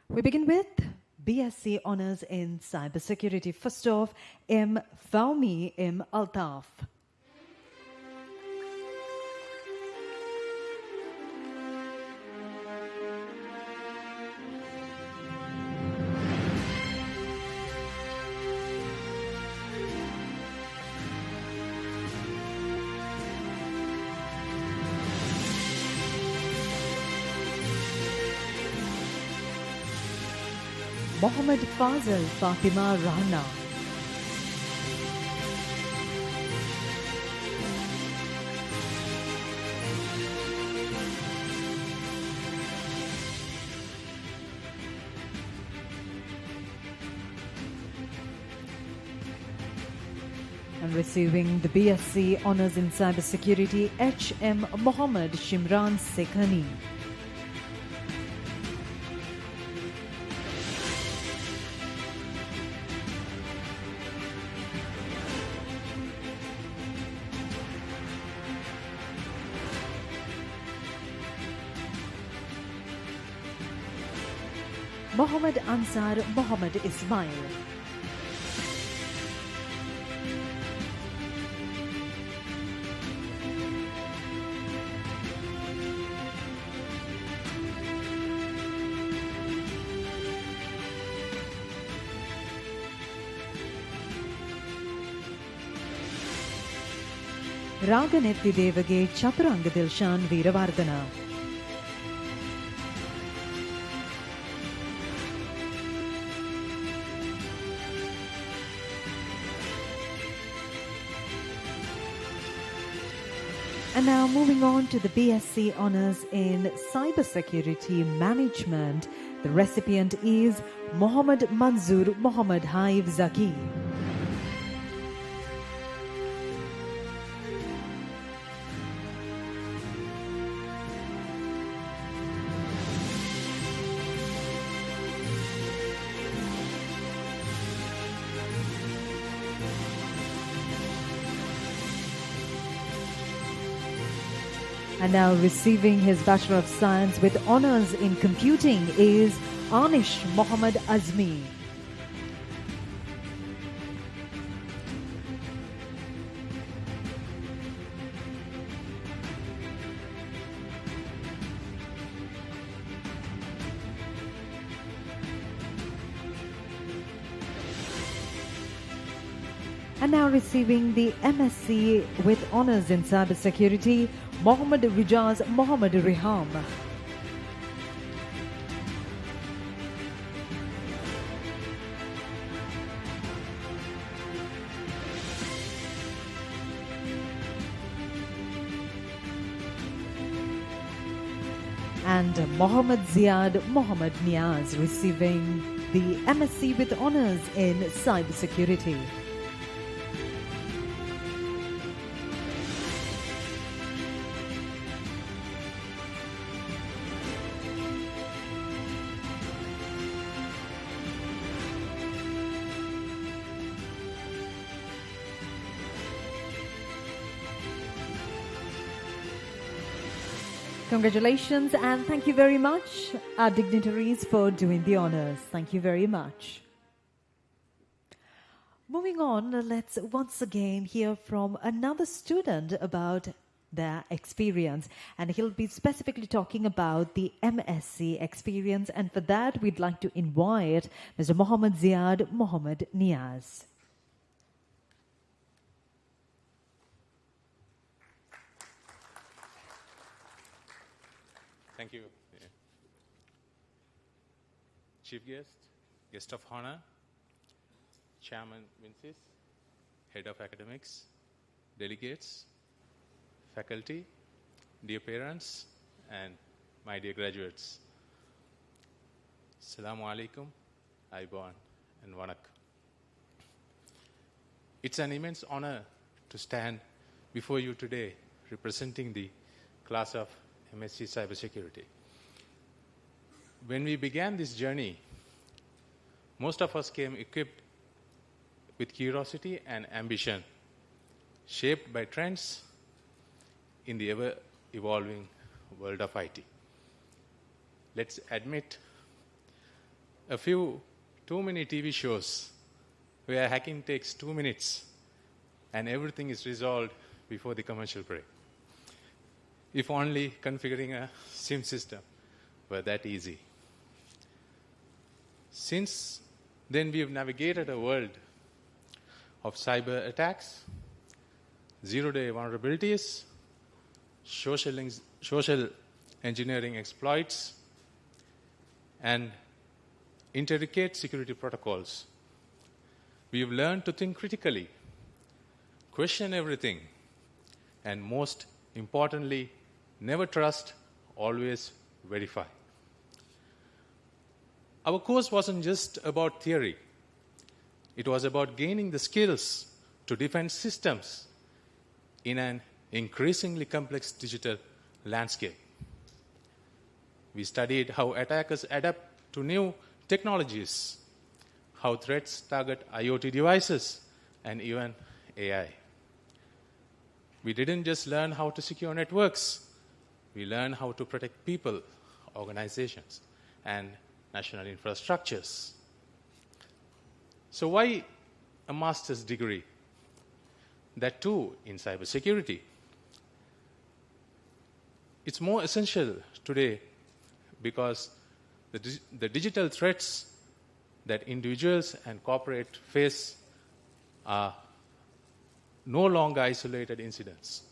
We begin with BSc Honours in Cybersecurity. First off, M. Fahmi M. Altaf. Mohammad Fazal Fatima Rana. And receiving the BSc Honours in Cybersecurity, H.M. Mohammad Shimran Sekhani. Mohammad Ansar Mohammad Ismail. Raganetti Devage Chaturanga Dilshan Veeravardhana. And now moving on to the BSc Honours in Cybersecurity Management. The recipient is Mohammad Manzoor Mohammad Haif Zaki. And now receiving his Bachelor of Science with Honours in Computing is Anish Mohammad Azmi. And now receiving the MSc with Honours in Cybersecurity, Mohammad Rijaz Mohammad Riham. And Mohammad Ziad Mohammad Niaz receiving the MSc with Honours in Cybersecurity. Congratulations and thank you very much, our dignitaries, for doing the honours. Thank you very much. Moving on, let's once again hear from another student about their experience. And he'll be specifically talking about the MSc experience. And for that, we'd like to invite Mr. Mohammad Ziad Mohammad Niaz. Thank you. Chief guest, guest of honor, Chairman WinSYS, Head of Academics, delegates, faculty, dear parents, and my dear graduates. Assalamu alaikum, Aiban, and Wanak. It's an immense honor to stand before you today representing the class of MSc Cybersecurity. When we began this journey, most of us came equipped with curiosity and ambition, shaped by trends in the ever-evolving world of IT. Let's admit too many TV shows where hacking takes 2 minutes and everything is resolved before the commercial break. If only configuring a SIM system were that easy. Since then, we have navigated a world of cyber attacks, zero-day vulnerabilities, social engineering exploits, and intricate security protocols. We've learned to think critically, question everything, and most importantly, never trust, always verify. Our course wasn't just about theory. It was about gaining the skills to defend systems in an increasingly complex digital landscape. We studied how attackers adapt to new technologies, how threats target IoT devices, and even AI. We didn't just learn how to secure networks. We learned how to protect people, organizations, and national infrastructures. So why a master's degree? That too in cybersecurity. It's more essential today because the digital threats that individuals and corporates face are no longer isolated incidents.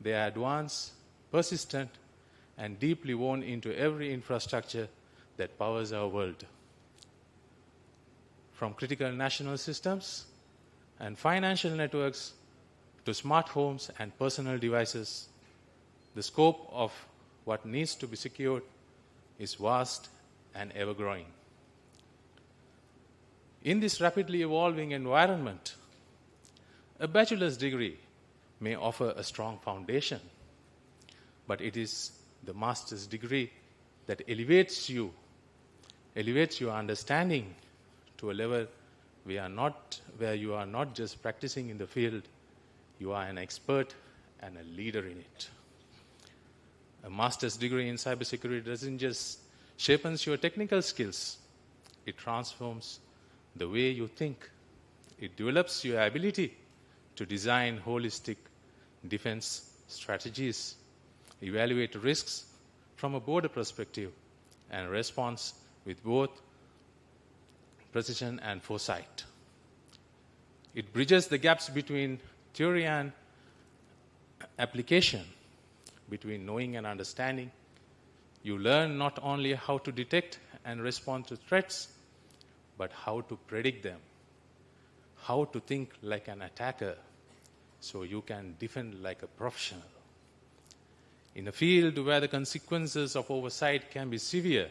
They are advanced, persistent, and deeply woven into every infrastructure that powers our world. From critical national systems and financial networks to smart homes and personal devices, the scope of what needs to be secured is vast and ever-growing. In this rapidly evolving environment, a bachelor's degree may offer a strong foundation, but it is the master's degree that elevates your understanding to a level where you are not just practicing in the field, you are an expert and a leader in it. A master's degree in cybersecurity doesn't just sharpen your technical skills, it transforms the way you think. It develops your ability to design holistic defense strategies, evaluate risks from a broader perspective, and respond with both precision and foresight. It bridges the gaps between theory and application, between knowing and understanding. You learn not only how to detect and respond to threats, but how to predict them, how to think like an attacker so you can defend like a professional. In a field where the consequences of oversight can be severe,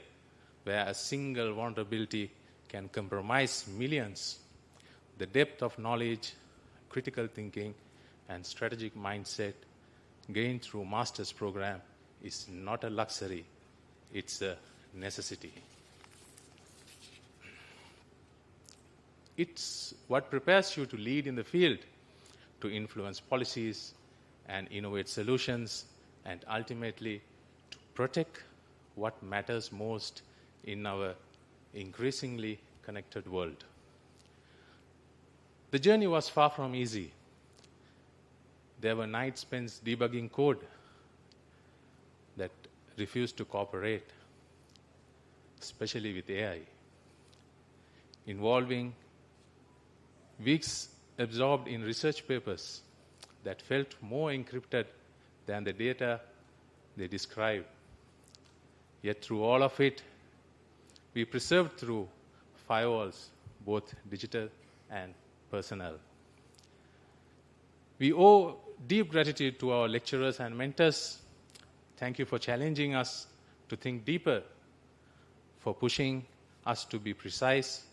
where a single vulnerability can compromise millions, the depth of knowledge, critical thinking, and strategic mindset gained through master's program is not a luxury, it's a necessity. It's what prepares you to lead in the field, to influence policies and innovate solutions, and ultimately to protect what matters most in our increasingly connected world. The journey was far from easy. There were nights spent debugging code that refused to cooperate, especially with AI, involving weeks absorbed in research papers that felt more encrypted than the data they described. Yet through all of it, we preserved through firewalls, both digital and personal. We owe deep gratitude to our lecturers and mentors. Thank you for challenging us to think deeper, for pushing us to be precise,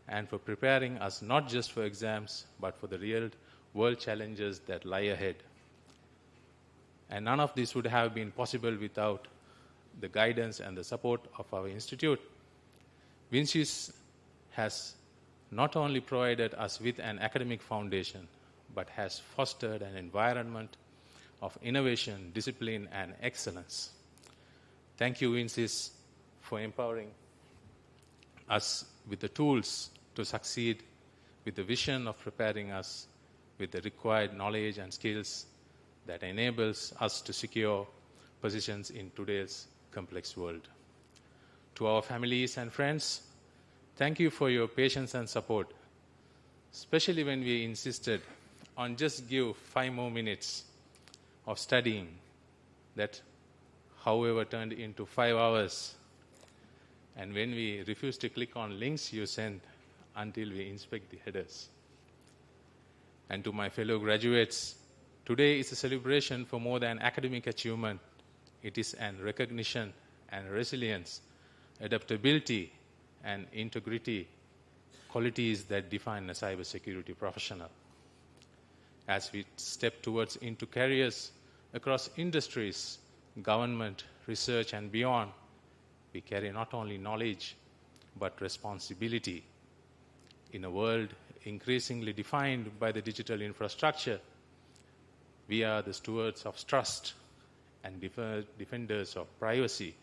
and for preparing us not just for exams, but for the real world challenges that lie ahead. And none of this would have been possible without the guidance and the support of our institute. WinSYS has not only provided us with an academic foundation, but has fostered an environment of innovation, discipline, and excellence. Thank you, WinSYS, for empowering us with the tools to succeed, with the vision of preparing us with the required knowledge and skills that enables us to secure positions in today's complex world. To our families and friends, thank you for your patience and support, especially when we insisted on just give 5 more minutes of studying that, however, turned into 5 hours. and when we refuse to click on links you send until we inspect the headers. And to my fellow graduates, today is a celebration for more than academic achievement. It is an recognition and resilience, adaptability and integrity, qualities that define a cybersecurity professional. As we step towards into careers across industries, government, research and beyond, we carry not only knowledge but responsibility. In a world increasingly defined by the digital infrastructure, we are the stewards of trust and defenders of privacy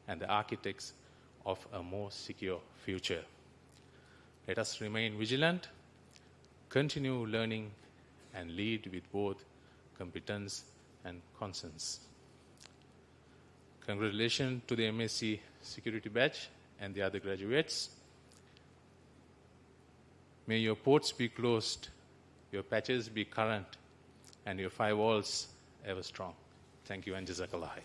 and the architects of a more secure future. Let us remain vigilant, continue learning, and lead with both competence and conscience. Congratulations to the MSc Security Batch and the other graduates. May your ports be closed, your patches be current, and your firewalls ever strong. Thank you, and Jazakallah khair.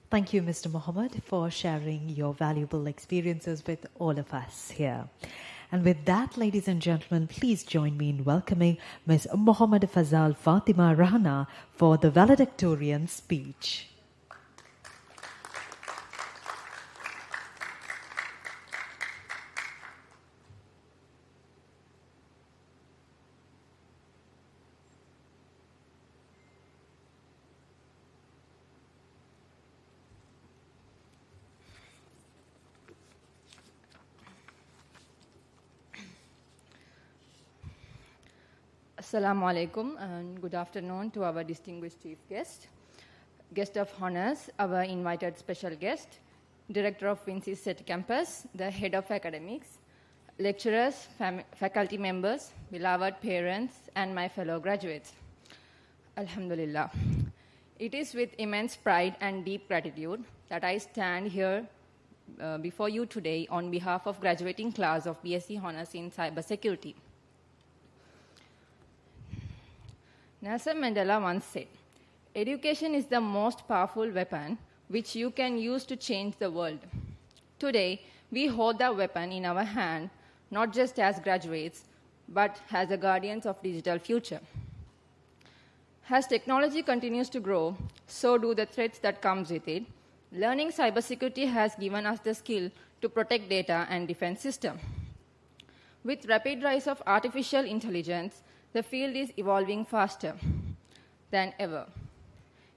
Thank you, Mr. Mohammed, for sharing your valuable experiences with all of us here. And with that, ladies and gentlemen, please join me in welcoming Ms. Mohammed Fazal Fatima Rana for the valedictorian speech. Assalamu alaikum and good afternoon to our distinguished chief guest, guest of honors, our invited special guest, director of WinSYS City Campus, the head of academics, lecturers, faculty members, beloved parents, and my fellow graduates. Alhamdulillah. It is with immense pride and deep gratitude that I stand here before you today on behalf of graduating class of BSc Honors in Cybersecurity. Nelson Mandela once said, "Education is the most powerful weapon which you can use to change the world." Today, we hold that weapon in our hand, not just as graduates, but as the guardians of digital future. As technology continues to grow, so do the threats that comes with it. Learning cybersecurity has given us the skill to protect data and defense system. With rapid rise of artificial intelligence, the field is evolving faster than ever.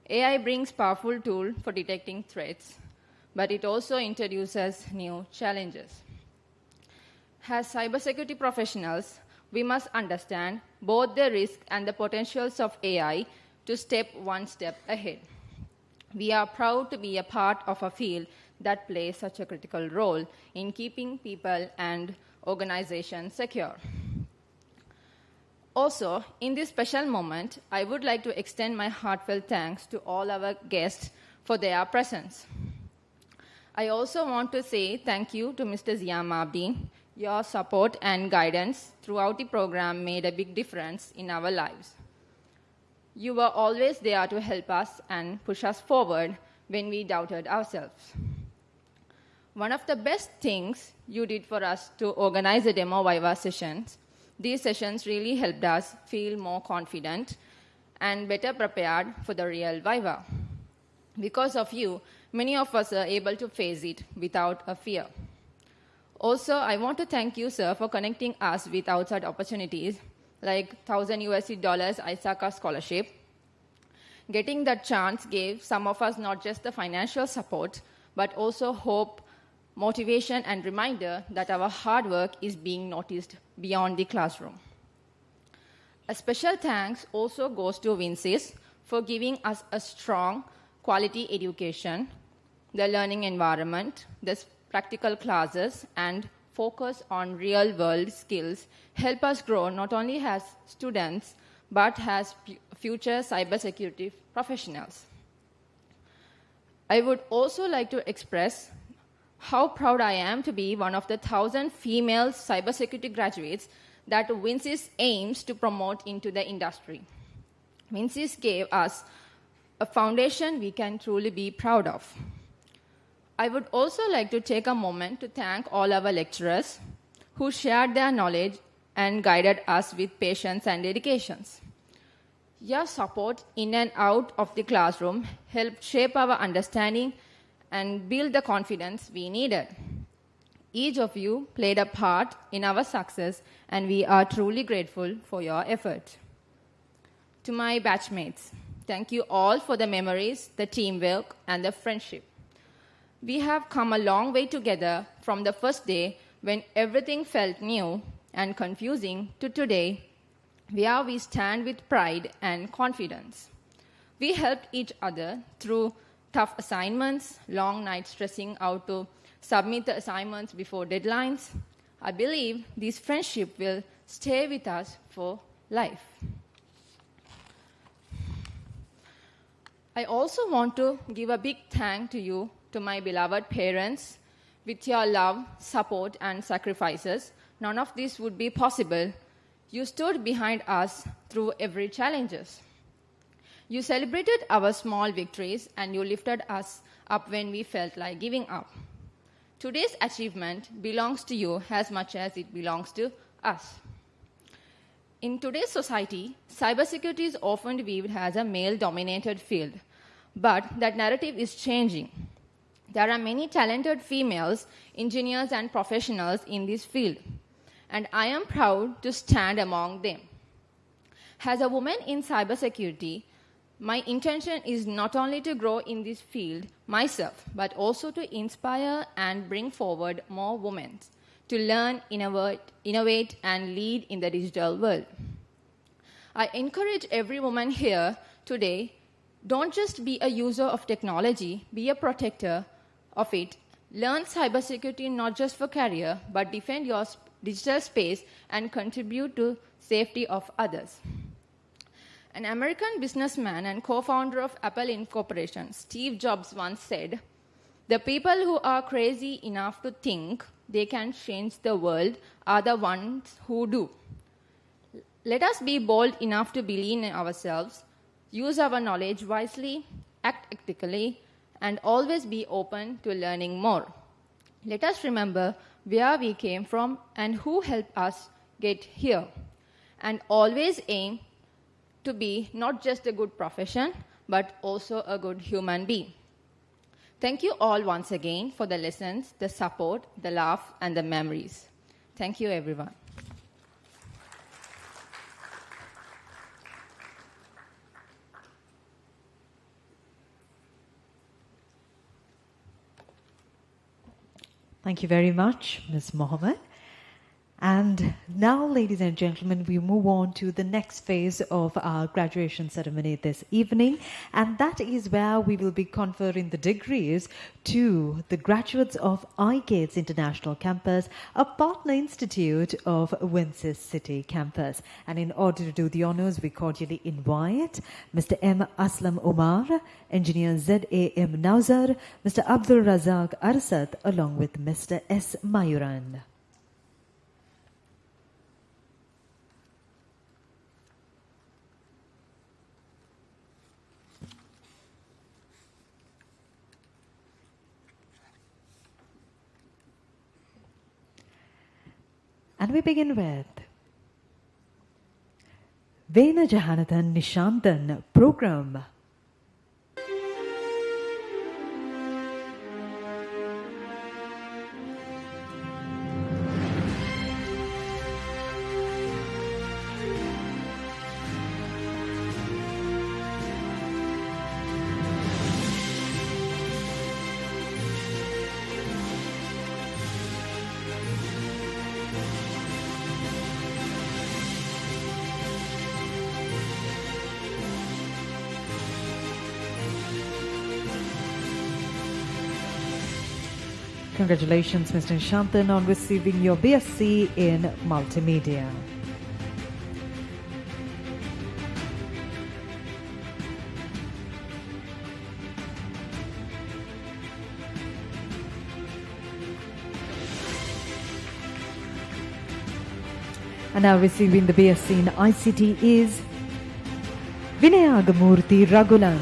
AI brings powerful tools for detecting threats, but it also introduces new challenges. As cybersecurity professionals, we must understand both the risks and the potentials of AI to step one step ahead. We are proud to be a part of a field that plays such a critical role in keeping people and organizations secure. Also, in this special moment, I would like to extend my heartfelt thanks to all our guests for their presence. I also want to say thank you to Mr. Zia Mabdi. Your support and guidance throughout the program made a big difference in our lives. You were always there to help us and push us forward when we doubted ourselves. One of the best things you did for us to organize the demo Viva sessions. These sessions really helped us feel more confident and better prepared for the real Viva. Because of you, many of us are able to face it without a fear. Also, I want to thank you, sir, for connecting us with outside opportunities like $1,000 ISACA scholarship. Getting that chance gave some of us not just the financial support, but also hope, motivation, and reminder that our hard work is being noticed beyond the classroom. A special thanks also goes to WinSYS for giving us a strong quality education, the learning environment, the practical classes, and focus on real-world skills help us grow not only as students, but as future cybersecurity professionals. I would also like to express how proud I am to be one of the 1,000 female cybersecurity graduates that WinSYS aims to promote into the industry. WinSYS gave us a foundation we can truly be proud of. I would also like to take a moment to thank all our lecturers who shared their knowledge and guided us with patience and dedications. Your support in and out of the classroom helped shape our understanding and build the confidence we needed. Each of you played a part in our success, and we are truly grateful for your effort. To my batchmates, thank you all for the memories, the teamwork, and the friendship. We have come a long way together from the first day when everything felt new and confusing to today, where we stand with pride and confidence. We helped each other through tough assignments, long nights stressing out to submit the assignments before deadlines. I believe this friendship will stay with us for life. I also want to give a big thank to you, to my beloved parents. With your love, support, and sacrifices, none of this would be possible. You stood behind us through every challenges. You celebrated our small victories, and you lifted us up when we felt like giving up. Today's achievement belongs to you as much as it belongs to us. In today's society, cybersecurity is often viewed as a male-dominated field, but that narrative is changing. There are many talented females, engineers, and professionals in this field, and I am proud to stand among them. As a woman in cybersecurity, my intention is not only to grow in this field myself, but also to inspire and bring forward more women to learn, innovate, and lead in the digital world. I encourage every woman here today, don't just be a user of technology, be a protector of it. Learn cybersecurity not just for career, but defend your digital space and contribute to safety of others. An American businessman and co-founder of Apple Incorporation, Steve Jobs, once said, "The people who are crazy enough to think they can change the world are the ones who do." Let us be bold enough to believe in ourselves, use our knowledge wisely, act ethically, and always be open to learning more. Let us remember where we came from and who helped us get here, and always aim to be not just a good profession, but also a good human being. Thank you all once again for the lessons, the support, the laugh, and the memories. Thank you, everyone. Thank you very much, Ms. Mohammed. And now, ladies and gentlemen, we move on to the next phase of our graduation ceremony this evening, and that is where we will be conferring the degrees to the graduates of iGates International Campus, a partner institute of WinSYS City Campus. And in order to do the honors, we cordially invite Mr. M. Aslam Omar, Engineer Z.A.M. Nauzar, Mr. Abdul Razak Arsat, along with Mr. S. Mayuran. And we begin with Vena Jahanathan Nishantan program. Congratulations, Mr. Nishantan, on receiving your BSc in Multimedia. And now receiving the BSc in ICT is Vinayagamurthy Ragulan.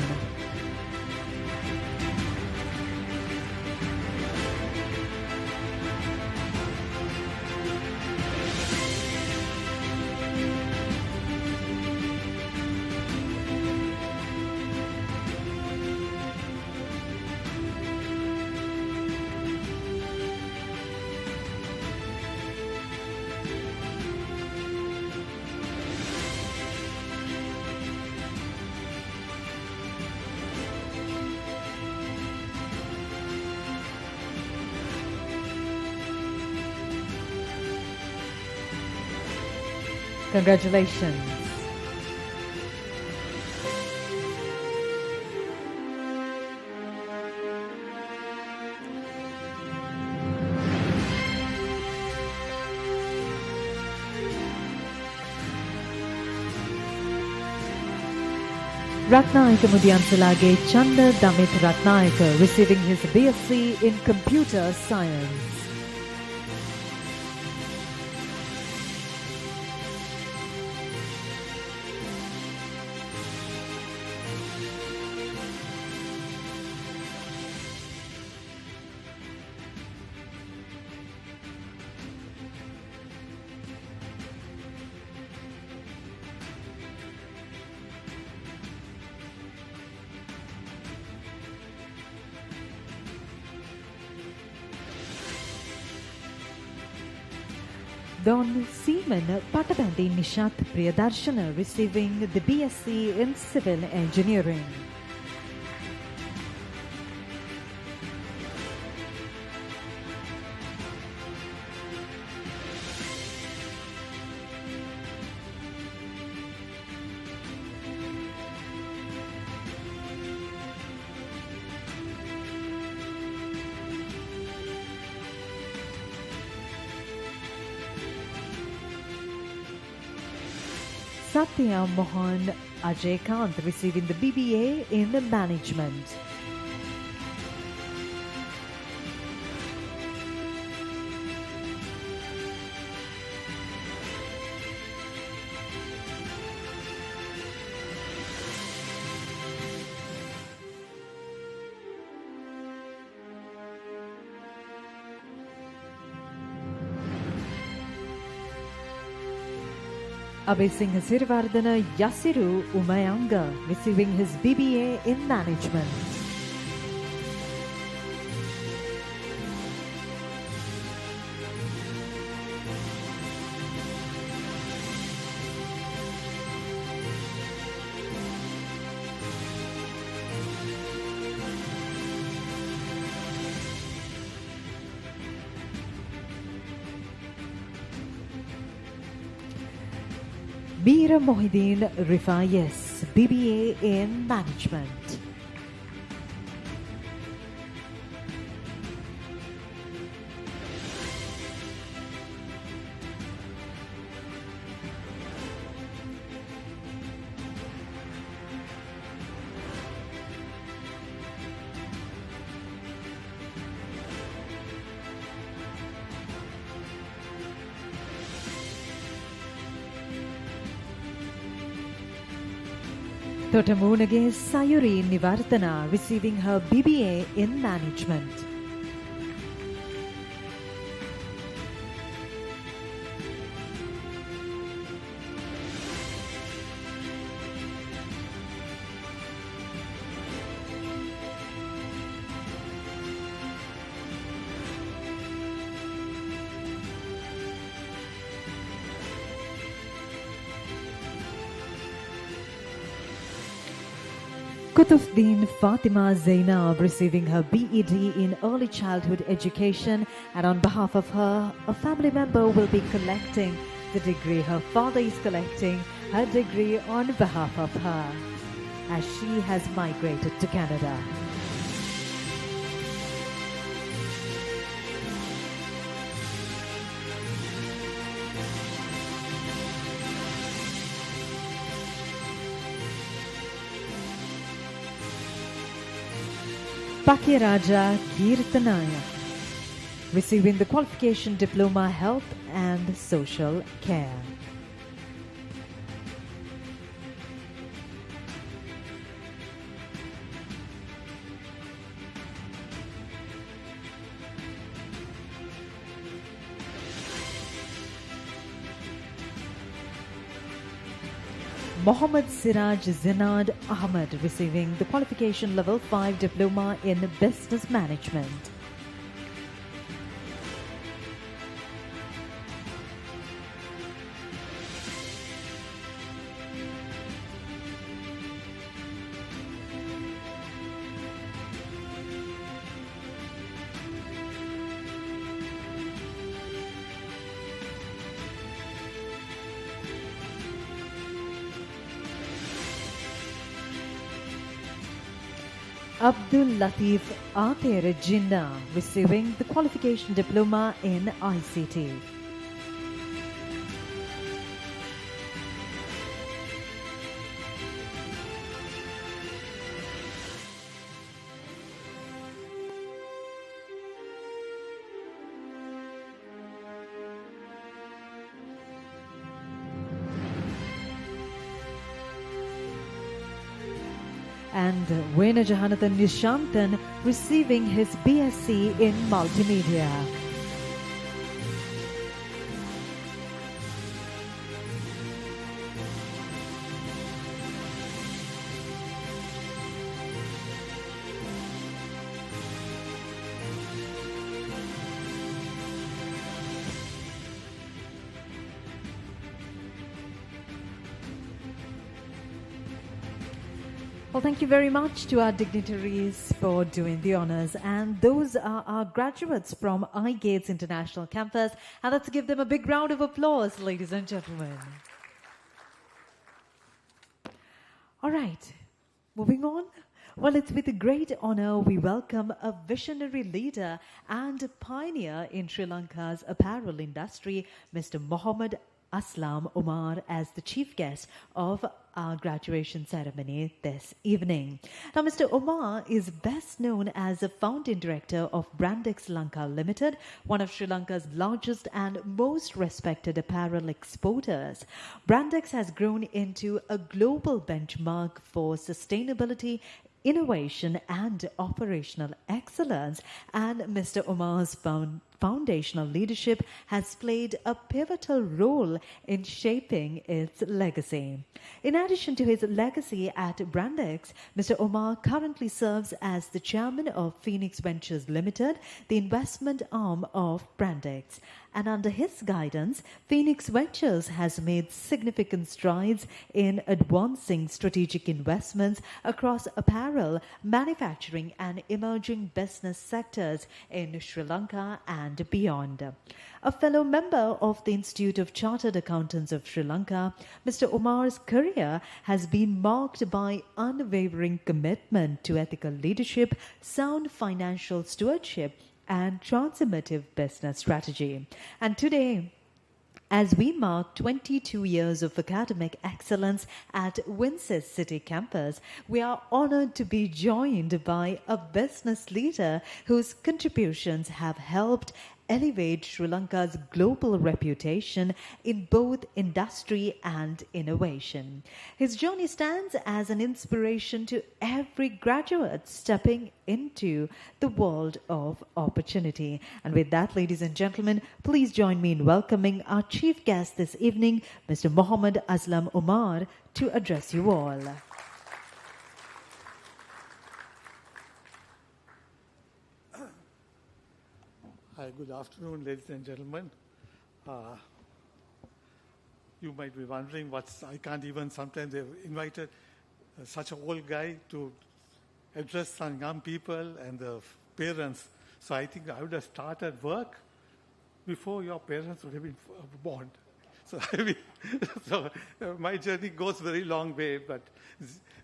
Congratulations. Ratnayaka Mudyansalage Chanda Damit Ratnayaka receiving his BSc in Computer Science. Don Seaman Patabandi Nishat Priyadarshana receiving the BSc in Civil Engineering. Satya Mohan Ajay Kant receiving the BBA in Management. Abhay Singh Sirivardhana Yasiru Umayanga receiving his BBA in Management. Meera Mohideen Rifayes, BBA in Management. Totamunage Sayuri Nivartana receiving her BBA in Management. Kutufuddin Fatima Zainab receiving her BEd in Early Childhood Education, and on behalf of her, a family member will be collecting the degree. Her father is collecting her degree on behalf of her as she has migrated to Canada. Pakiraja Kirtanaya receiving the qualification Diploma Health and Social Care. Mohammad Siraj Zinad Ahmed receiving the qualification level 5 diploma in business management. Abdul Latif Ater Jinnah receiving the qualification diploma in ICT. And Wena Jahanathan Nishantan receiving his BSc in Multimedia. Well, thank you very much to our dignitaries for doing the honors. And those are our graduates from iGates International Campus. And let's give them a big round of applause, ladies and gentlemen. All right, moving on. Well, it's with a great honor we welcome a visionary leader and a pioneer in Sri Lanka's apparel industry, Mr. Mohammad Aslam Omar, as the chief guest of our graduation ceremony this evening. Now, Mr. Omar is best known as the founding director of Brandex Lanka Limited, one of Sri Lanka's largest and most respected apparel exporters. Brandex has grown into a global benchmark for sustainability, innovation and operational excellence, and Mr. Omar's foundational leadership has played a pivotal role in shaping its legacy. In addition to his legacy at Brandex, Mr. Omar currently serves as the chairman of Phoenix Ventures Limited, the investment arm of Brandex. And under his guidance, Phoenix Ventures has made significant strides in advancing strategic investments across apparel, manufacturing, and emerging business sectors in Sri Lanka and beyond. A fellow member of the Institute of Chartered Accountants of Sri Lanka, Mr. Omar's career has been marked by unwavering commitment to ethical leadership, sound financial stewardship, and transformative business strategy. And today, as we mark 22 years of academic excellence at WinSYS City Campus, we are honored to be joined by a business leader whose contributions have helped elevate Sri Lanka's global reputation in both industry and innovation. His journey stands as an inspiration to every graduate stepping into the world of opportunity. And with that, ladies and gentlemen, please join me in welcoming our chief guest this evening, Mr. Mohammad Aslam Omar, to address you all. Hi, good afternoon, ladies and gentlemen. You might be wondering I can't even, sometimes they've invited such an old guy to address some young people and the parents. So I think I would have started work before your parents would have been born. So, my journey goes very long way, but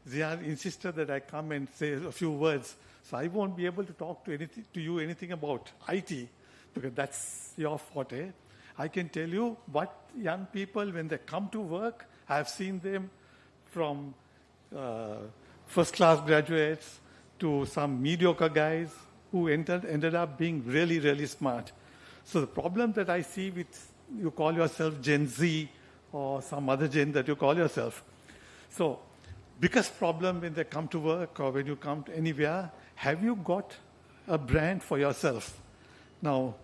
Zian insisted that I come and say a few words. So I won't be able to talk to you anything about IT, because that's your forte. I can tell you what young people, when they come to work, I've seen them from first-class graduates to some mediocre guys who ended up being really, really smart. So the problem that I see with you call yourself Gen Z or some other gen that you call yourself. So biggest problem when they come to work or when you come to anywhere, have you got a brand for yourself? Now,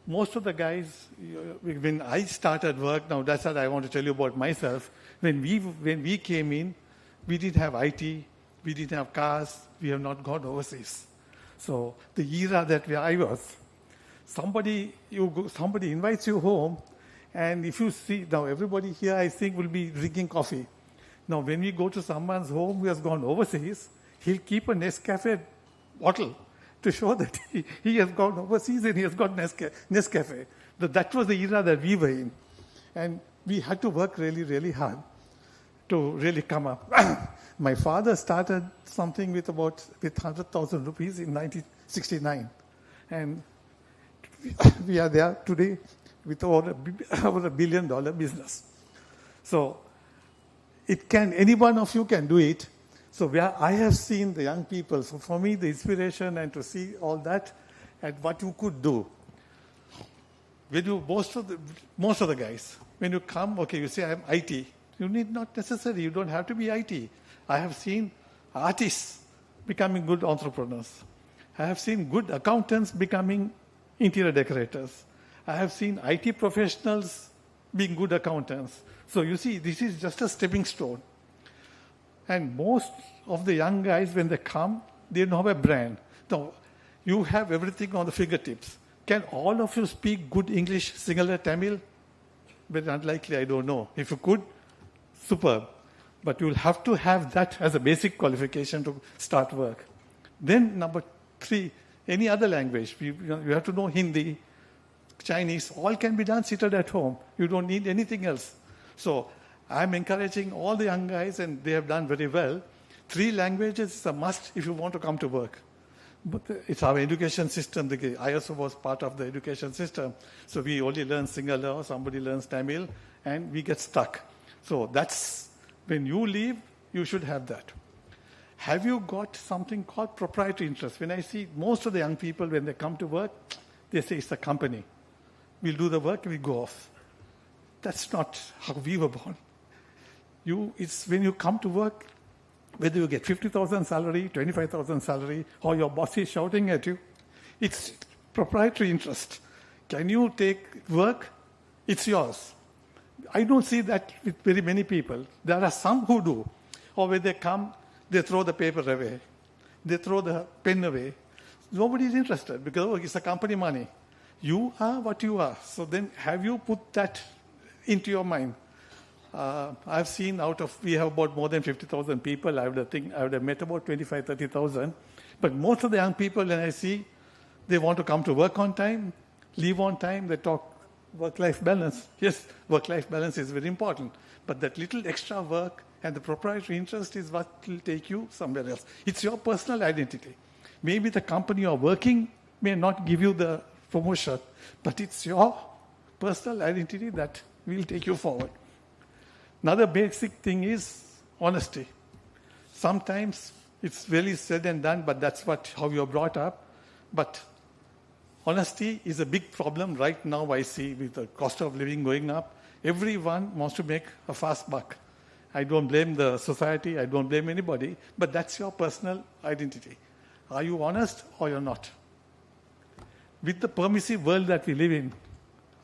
most of the guys, when I started work, now that's what I want to tell you about myself. When we came in, we didn't have IT, we didn't have cars, we have not gone overseas. So the era that I was, somebody invites you home, and if you see, now everybody here I think will be drinking coffee. Now when we go to someone's home who has gone overseas, he'll keep a Nescafe bottle to show that he has gone overseas and he has got Nescafe. That was the era that we were in. And we had to work really, really hard to really come up. My father started something with 100,000 rupees in 1969. And we are there today with over $1 billion business. So any one of you can do it. So I have seen the young people. So for me, the inspiration and to see all that and what you could do. Most of the guys, when you come, okay, you say I'm IT. You need not necessarily. You don't have to be IT. I have seen artists becoming good entrepreneurs. I have seen good accountants becoming interior decorators. I have seen IT professionals being good accountants. So you see, this is just a stepping stone. And most of the young guys, when they come, they don't have a brand. Now, you have everything on the fingertips. Can all of you speak good English, singular Tamil? Very unlikely, I don't know. If you could, superb. But you'll have to have that as a basic qualification to start work. Then, number 3, any other language. You have to know Hindi, Chinese, all can be done seated at home. You don't need anything else. So, I'm encouraging all the young guys, and they have done very well. 3 languages is a must if you want to come to work. But it's our education system. The ISO was part of the education system. So we only learn Sinhala, or somebody learns Tamil, and we get stuck. So that's, when you leave, you should have that. Have you got something called proprietary interest? When I see most of the young people, when they come to work, they say it's a company. We'll do the work, we go off. That's not how we were born. It's when you come to work, whether you get 50,000 salary, 25,000 salary, or your boss is shouting at you, it's proprietary interest. Can you take work? It's yours. I don't see that with very many people. There are some who do. Or when they come, they throw the paper away. They throw the pen away. Nobody is interested because it's a company money. You are what you are. So then have you put that into your mind? I've seen we have about more than 50,000 people. I would have met about 25, 30,000. But most of the young people, when I see, they want to come to work on time, leave on time, they talk work-life balance. Yes, work-life balance is very important. But that little extra work and the proprietary interest is what will take you somewhere else. It's your personal identity. Maybe the company you're working may not give you the promotion, but it's your personal identity that will take you forward. Another basic thing is honesty. Sometimes it's really said and done, but that's how you're brought up. But honesty is a big problem right now, I see, with the cost of living going up. Everyone wants to make a fast buck. I don't blame the society, I don't blame anybody, but that's your personal identity. Are you honest or you're not? With the permissive world that we live in,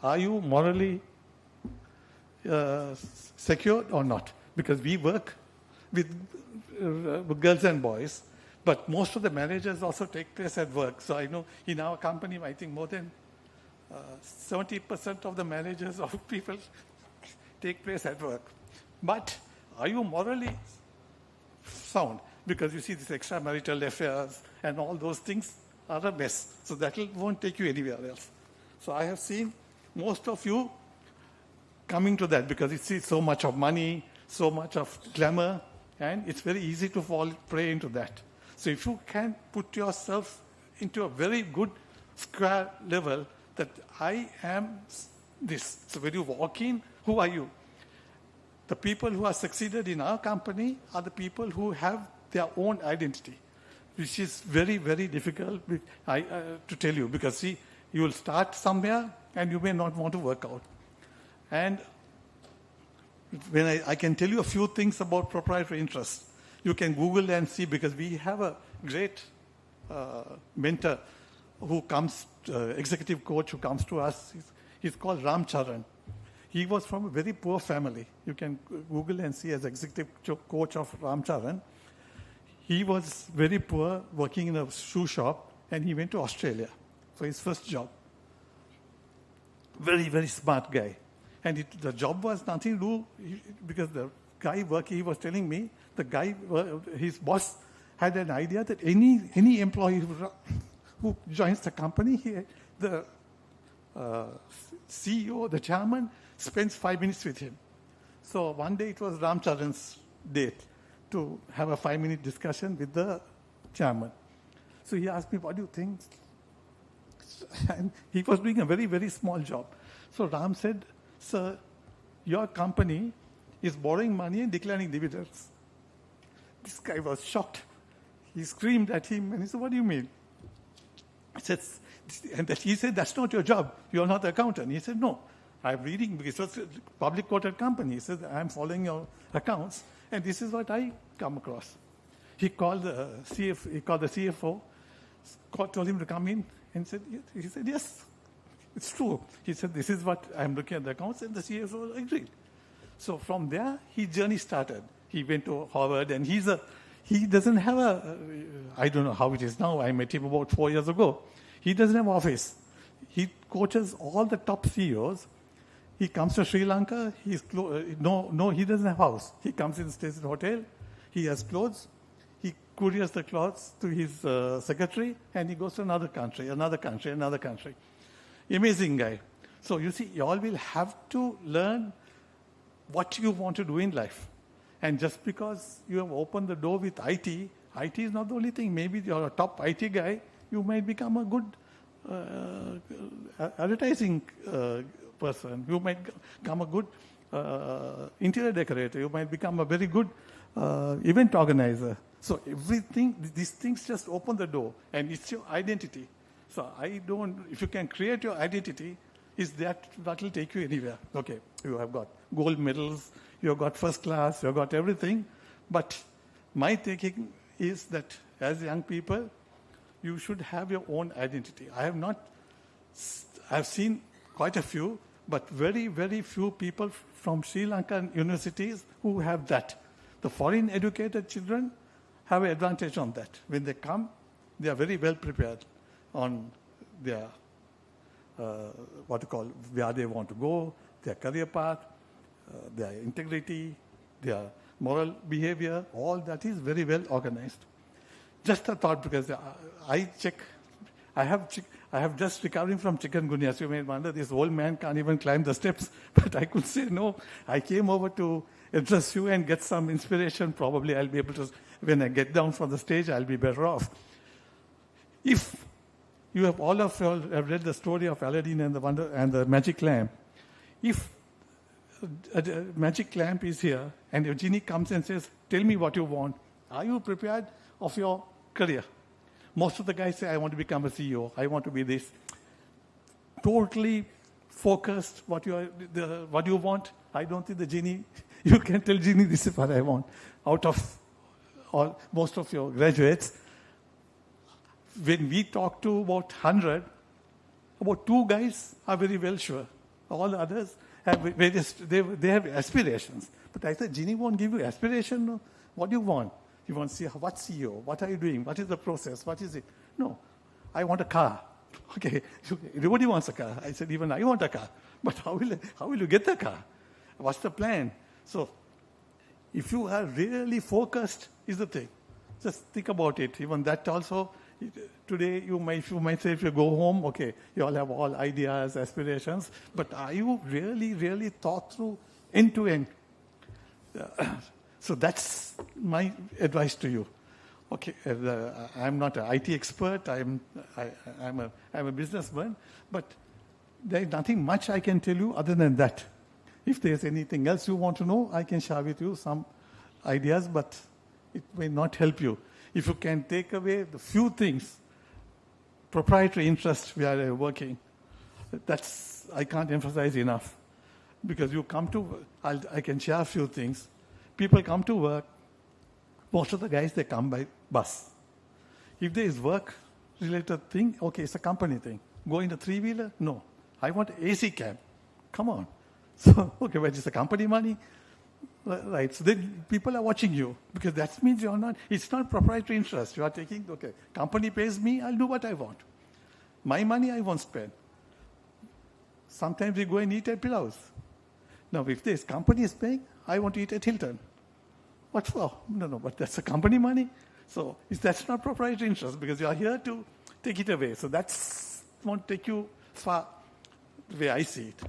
are you morally secure or not? Because we work with girls and boys, but most of the marriages also take place at work. So I know in our company, I think more than 70% of the marriages of people take place at work. But are you morally sound? Because you see these extramarital affairs and all those things are a mess. So that won't take you anywhere else. So I have seen most of you coming to that because it's so much of money, so much of glamour, and it's very easy to fall prey into that. So if you can put yourself into a very good square level that I am this. So when you walk in, who are you? The people who have succeeded in our company are the people who have their own identity, which is very, very difficult to tell you because, see, you will start somewhere and you may not want to work out. And when I can tell you a few things about proprietary interest, you can Google and see because we have a great mentor, who comes, executive coach who comes to us, he's called Ram Charan. He was from a very poor family. You can Google and see as executive coach of Ram Charan. He was very poor, working in a shoe shop, and he went to Australia for his first job. Very, very smart guy. And the job was nothing to do, because the guy working, he was telling me, his boss had an idea that any employee who joins the company, the CEO, the chairman, spends 5 minutes with him. So one day it was Ram Charan's date to have a 5-minute discussion with the chairman. So he asked me, what do you think? And he was doing a very, very small job. So Ram said, sir, your company is borrowing money and declaring dividends. This guy was shocked. He screamed at him and he said, what do you mean? He said, that's not your job. You're not the accountant. He said, no, I'm reading, because it's a public quoted company. He said, I'm following your accounts, and this is what I come across. He called the CFO, told him to come in, and he said, yes, it's true. He said, this is what I'm looking at the accounts, and the CFO agreed. So from there, his journey started. He went to Harvard, and he doesn't have I don't know how it is now. I met him about 4 years ago. He doesn't have office. He coaches all the top CEOs. He comes to Sri Lanka. He doesn't have house. He comes in, stays in a hotel. He has clothes. He couriers the clothes to his secretary, and he goes to another country. Amazing guy. So you see, you all will have to learn what you want to do in life. And just because you have opened the door with IT is not the only thing. Maybe you're a top IT guy, you might become a good advertising person. You might become a good interior decorator. You might become a very good event organizer. So these things just open the door, and it's your identity. So if you can create your identity, that will take you anywhere. Okay, you have got gold medals, you have got first class, you have got everything. But my thinking is that as young people, you should have your own identity. I've seen quite a few, but very, very few people from Sri Lankan universities who have that. The foreign educated children have an advantage on that. When they come, they are very well prepared on their, where they want to go, their career path, their integrity, their moral behavior, all that is very well organized. Just a thought, because I have just recovering from chikungunya. So you may wonder, this old man can't even climb the steps. But I could say, no, I came over to address you and get some inspiration. Probably I'll be able to, when I get down from the stage, I'll be better off. If you have all of you have read the story of Aladdin and the magic lamp, if a magic lamp is here and a genie comes and says, tell me what you want, are you prepared of your career? Most of the guys say, I want to become a CEO, I want to be this. Totally focused what you want. I don't think the genie, you can tell genie, this is what I want. Out of most of your graduates, when we talk to about 100, about 2 guys are very well sure. All the others have they have aspirations. But I said, genie won't give you aspiration. No. What do you want? You want to see what CEO? What are you doing? What is the process? What is it? No, I want a car. Okay, everybody wants a car. I said, even I want a car. But how will you get the car? What's the plan? So, if you are really focused, is the thing. Just think about it. Even that also. Today, you might say, if you go home, okay, you all have all ideas, aspirations, but are you really, really thought through end to end? So that's my advice to you. Okay, I'm not an IT expert. I'm a businessman, but there's nothing much I can tell you other than that. If there's anything else you want to know, I can share with you some ideas, but it may not help you. If you can take away the few things, proprietary interest where you're working, I can't emphasize enough. Because you come to, I can share a few things. People come to work, most of the guys, they come by bus. If there is work, related thing, okay, it's a company thing. Go in a three-wheeler? No. I want AC cab. Come on. So, okay, but it's a company money. Right, so then people are watching you because that means it's not proprietary interest. You are taking, okay, company pays me, I'll do what I want. My money I won't spend. Sometimes we go and eat at Pilaus. Now, if this company is paying, I want to eat at Hilton. What for? No, but that's a company money. So that's not proprietary interest because you are here to take it away. So that's won't take you far the way I see it.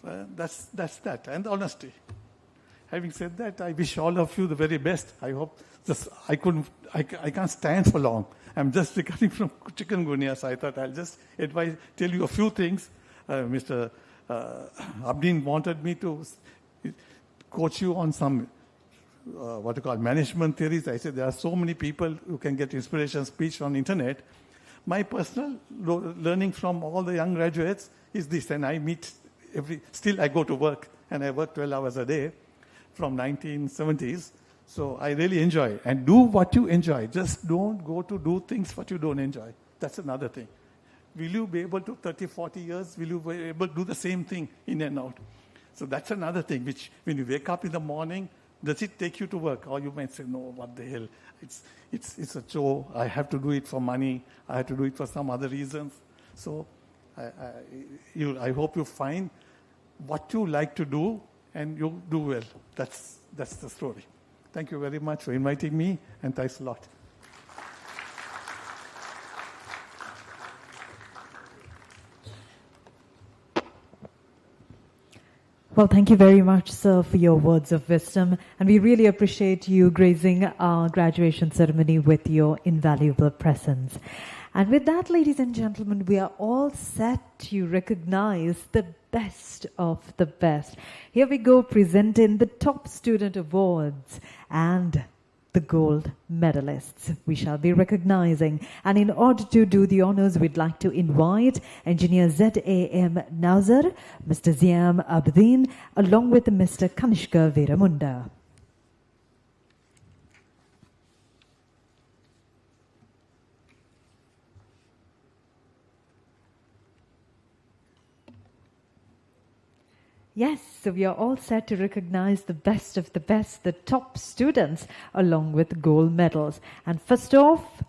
So that's that, and honesty. Having said that, I wish all of you the very best. I hope I can't stand for long. I'm just recovering from chikungunya, so I thought I'll just tell you a few things. Mr. Abdin wanted me to coach you on some management theories. I said there are so many people who can get inspiration speech on internet. My personal learning from all the young graduates is this, and I meet still I go to work, and I work 12 hours a day from 1970s. So I really enjoy. And do what you enjoy. Just don't go to do things what you don't enjoy. That's another thing. Will you be able to, 30, 40 years, will you be able to do the same thing in and out? So that's another thing, which when you wake up in the morning, does it take you to work? Or you might say, no, what the hell? It's a chore. I have to do it for money. I have to do it for some other reasons. So I hope you find what you like to do and you do well. That's the story. Thank you very much for inviting me, and thanks a lot. Well, thank you very much, sir, for your words of wisdom. And we really appreciate you gracing our graduation ceremony with your invaluable presence. And with that, ladies and gentlemen, we are all set to recognize the best of the best. Here we go, presenting the top student awards and the gold medalists we shall be recognizing. And in order to do the honors, we'd like to invite Engineer Z.A.M. Nazar, Mr. Ziam Abdin, along with Mr. Kanishka Veeramunda. Yes, so we are all set to recognize the best of the best, the top students, along with gold medals. And first off,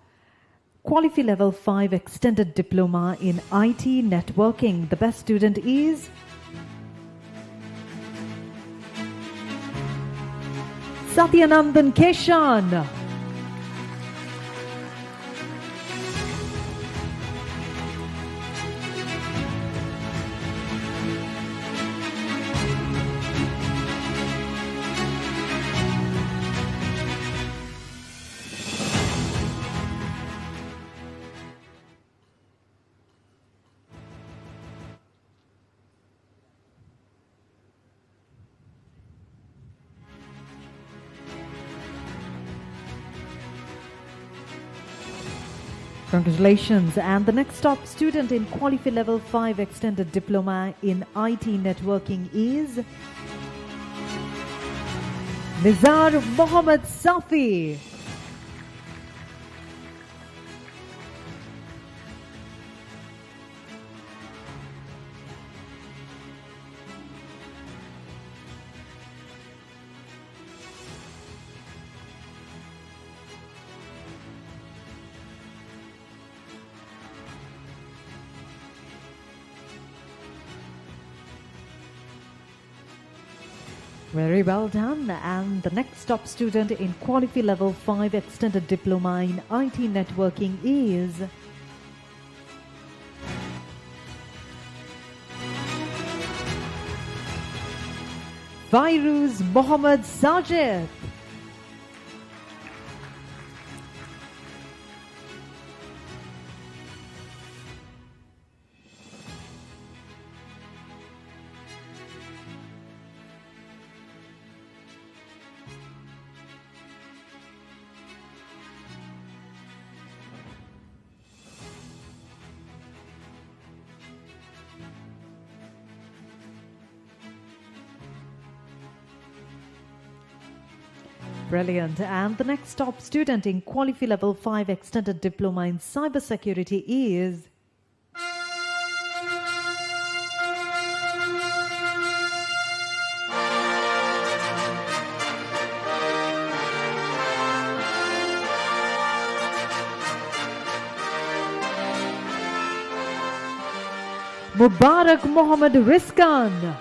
Qualify Level 5 Extended Diploma in IT Networking. The best student is Satyanandan Keshan. Congratulations. And the next top student in Qualify Level 5 Extended Diploma in IT Networking is Nizar Mohammed Safi. Very well done. And the next top student in Qualify Level 5 Extended Diploma in IT Networking is Fairuz Mohammed Sajid. Brilliant. And the next top student in Qualify Level 5 Extended Diploma in Cybersecurity is Mubarak Mohammed Rizkan.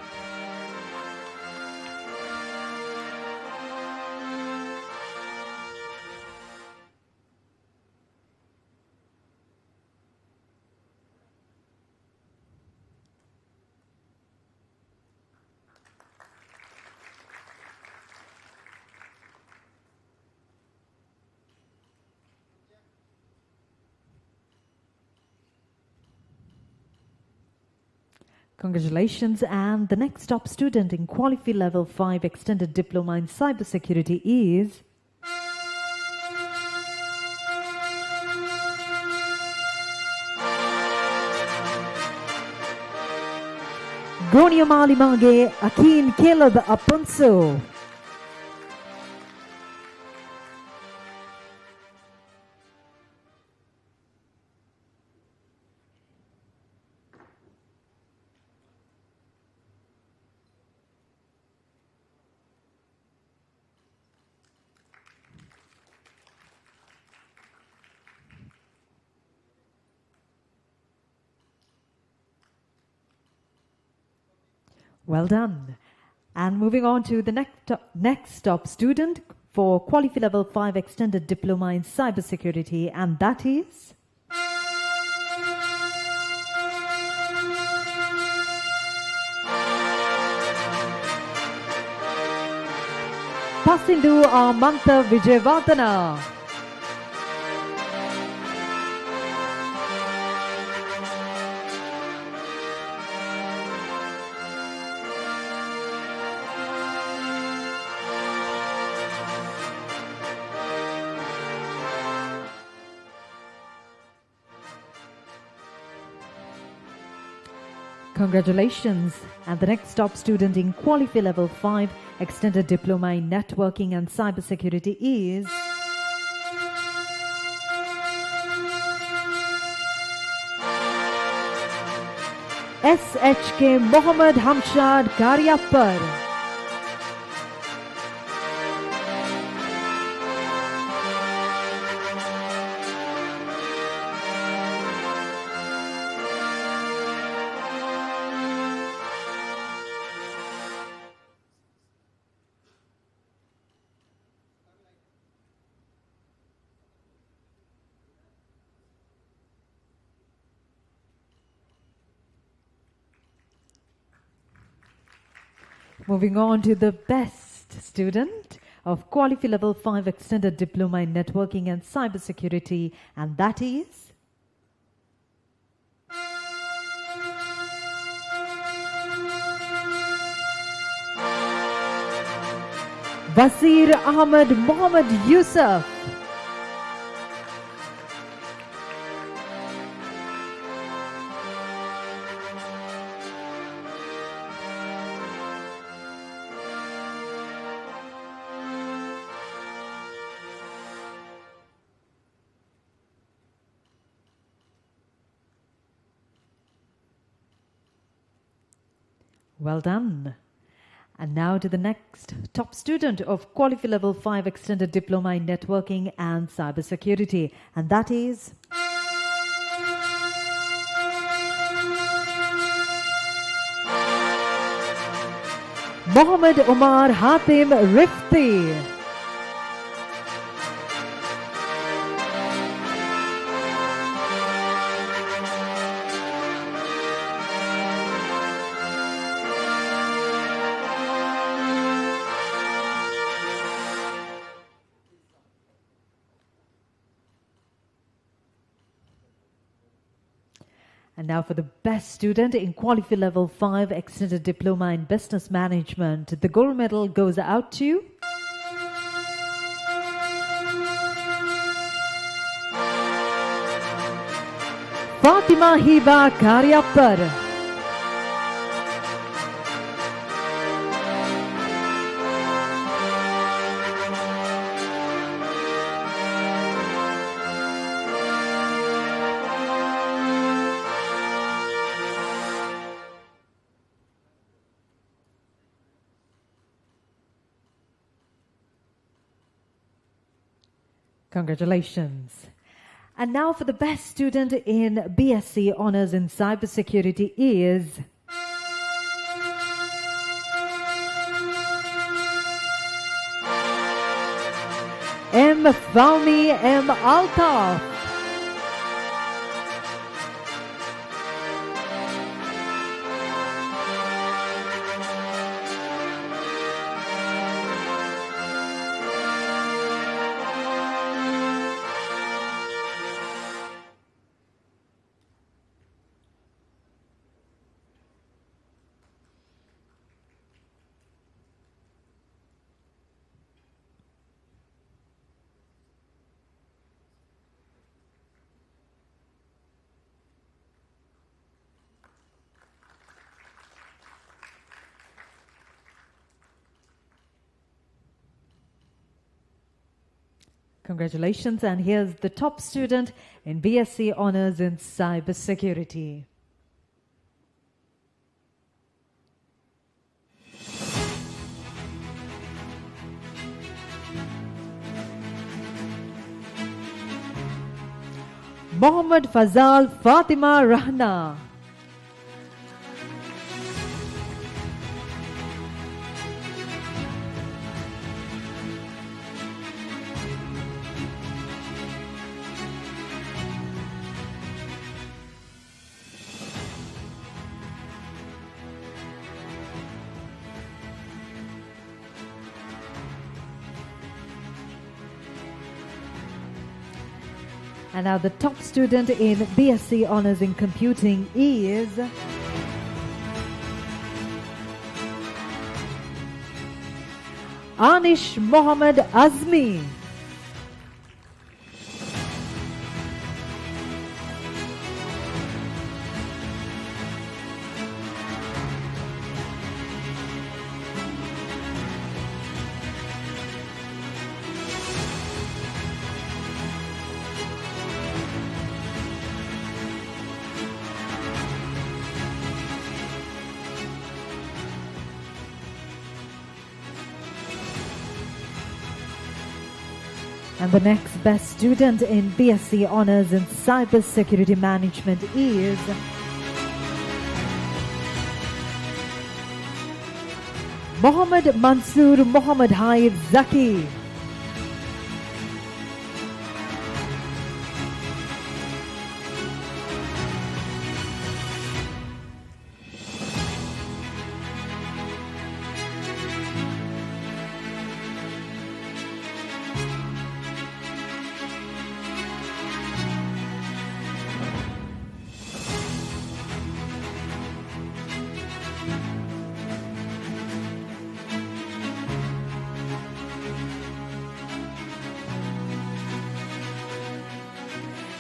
Congratulations. And the next top student in Qualify Level 5 Extended Diploma in Cybersecurity is Gonia Malimage Akin Caleb Aponso. Well done. And moving on to the next top student for Qualify Level 5 Extended Diploma in Cybersecurity, and that is Pasindu Amantha Vijayvardhana. Congratulations. And the next top student in Qualify Level 5 Extended Diploma in Networking and Cybersecurity is SHK Mohammad Hamshad Karyappar. Moving on to the best student of Qualify Level 5 Extended Diploma in Networking and Cybersecurity, and that is Basir Ahmed Mohammed Yusuf. Well done. And now to the next top student of Qualify Level 5 Extended Diploma in Networking and Cybersecurity, and that is Mohammed Omar Hatim Rifti. And now for the best student in Qualify Level 5 Extended Diploma in Business Management. The gold medal goes out to Fatima Hiba Karyappar. Congratulations. And now for the best student in BSc Honours in Cybersecurity is M. Fahmi M. Altaf. Congratulations, and here's the top student in BSc Honours in Cybersecurity. Mohammad Fazal Fatima Rahna. And now the top student in BSc Honours in Computing is Anish Mohammad Azmi. And the next best student in BSc Honours in Cybersecurity Management is Mohammad Mansoor Mohammad Haif Zaki.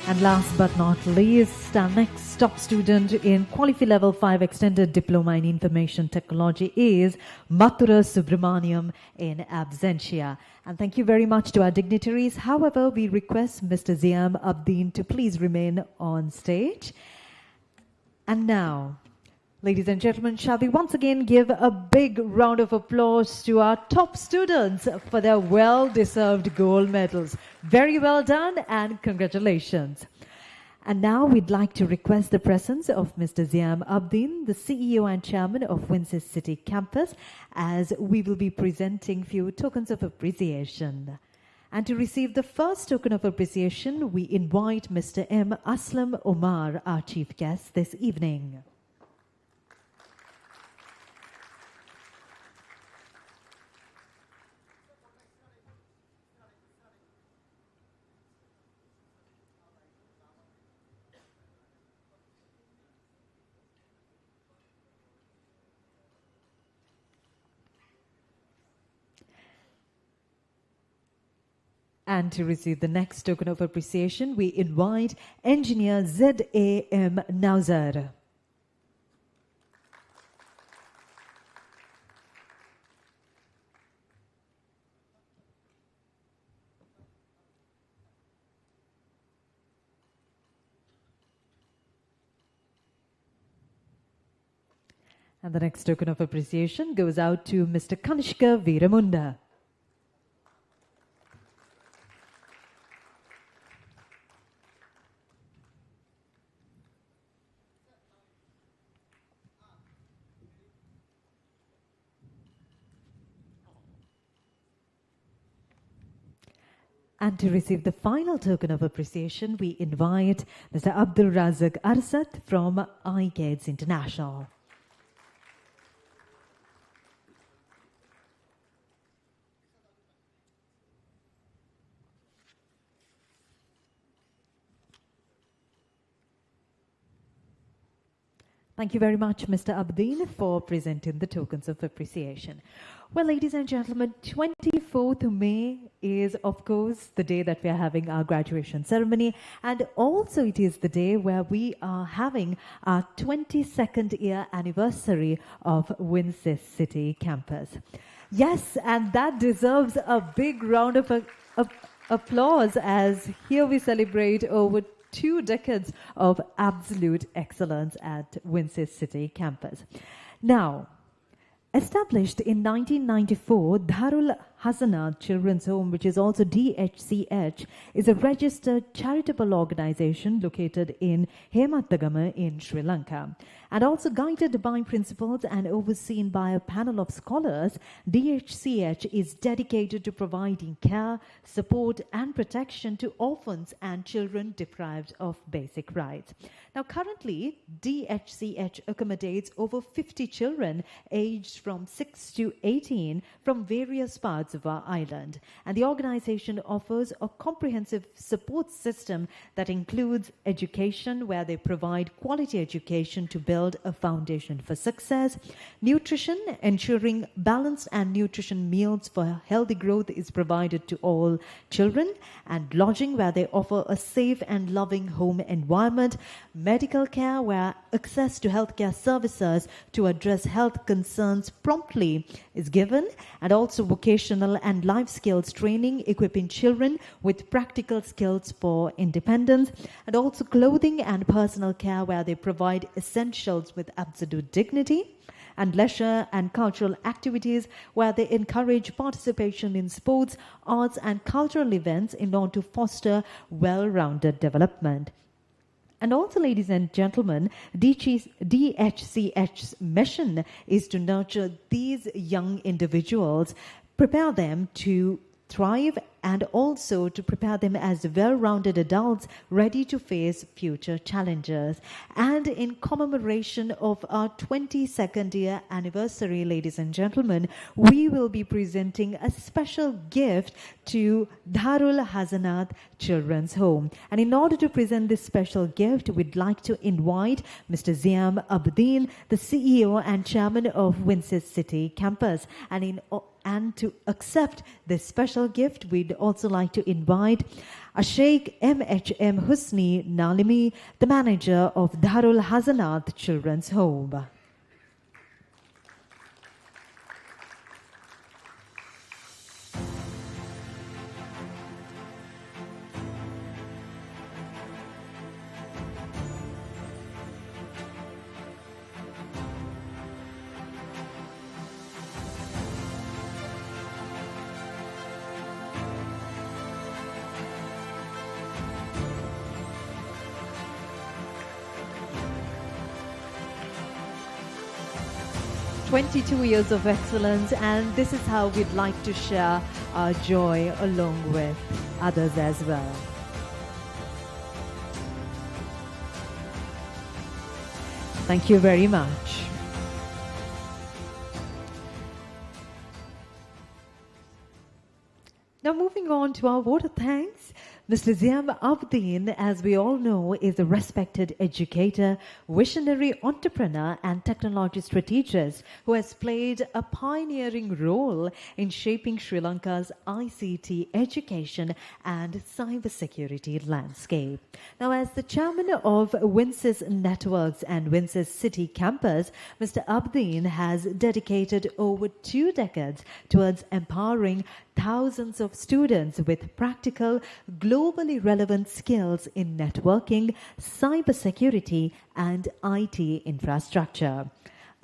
And last but not least, our next top student in Qualify Level 5 Extended Diploma in Information Technology is Mathura Subramaniam in absentia. And thank you very much to our dignitaries. However, we request Mr. Ziam Abdeen to please remain on stage. And now, ladies and gentlemen, shall we once again give a big round of applause to our top students for their well-deserved gold medals. Very well done and congratulations. And now we'd like to request the presence of Mr. Ziam Abdeen, the CEO and Chairman of WinSYS City Campus, as we will be presenting few tokens of appreciation. And to receive the first token of appreciation, we invite Mr. M. Aslam Omar, our chief guest this evening. And to receive the next token of appreciation, we invite Engineer Z.A.M. Nauzar. And the next token of appreciation goes out to Mr. Kanishka Veeramunda. And to receive the final token of appreciation, we invite Mr. Abdul Razak Arsat from iGates International. Thank you very much, Mr. Abdeen, for presenting the tokens of appreciation. Well, ladies and gentlemen, 24th May is, of course, the day that we are having our graduation ceremony. And also it is the day where we are having our 22nd year anniversary of WinSYS City campus. Yes, and that deserves a big round of applause, as here we celebrate over 2 decades of absolute excellence at WinSYS City campus. Now, established in 1994, Darul Hasanat Children's Home, which is also DHCH, is a registered charitable organization located in Hemathagama in Sri Lanka. And also guided by principals and overseen by a panel of scholars, DHCH is dedicated to providing care, support and protection to orphans and children deprived of basic rights. Now, currently, DHCH accommodates over 50 children aged from 6 to 18 from various parts of our island. And the organization offers a comprehensive support system that includes education, where they provide quality education to build a foundation for success, nutrition, ensuring balanced and nutrition meals for healthy growth is provided to all children, and lodging, where they offer a safe and loving home environment, medical care, where access to healthcare services to address health concerns promptly is given, and also vocational and life skills training, equipping children with practical skills for independence, and also clothing and personal care, where they provide essentials with absolute dignity, and leisure and cultural activities, where they encourage participation in sports, arts and cultural events in order to foster well-rounded development. And also, ladies and gentlemen, DHCH's mission is to nurture these young individuals, prepare them to thrive, and also to prepare them as well-rounded adults ready to face future challenges. And in commemoration of our 22nd year anniversary, ladies and gentlemen, we will be presenting a special gift to Darul Hasanat Children's Home. And in order to present this special gift, we'd like to invite Mr. Ziam Abdeen, the CEO and chairman of WinSYS City campus. And to accept this special gift, we'd also like to invite Sheikh MHM Husni Nalimi, the manager of Darul Hasanat Children's Home. 22 years of excellence, and this is how we'd like to share our joy along with others as well. Thank you very much. Now moving on to our vote of thanks, Mr. Ziam Abdeen, as we all know, is a respected educator, visionary entrepreneur and technology strategist who has played a pioneering role in shaping Sri Lanka's ICT education and cybersecurity landscape. Now, as the chairman of WinSYS Networks and WinSYS City Campus, Mr. Abdeen has dedicated over 2 decades towards empowering thousands of students with practical, globally relevant skills in networking, cybersecurity, and IT infrastructure.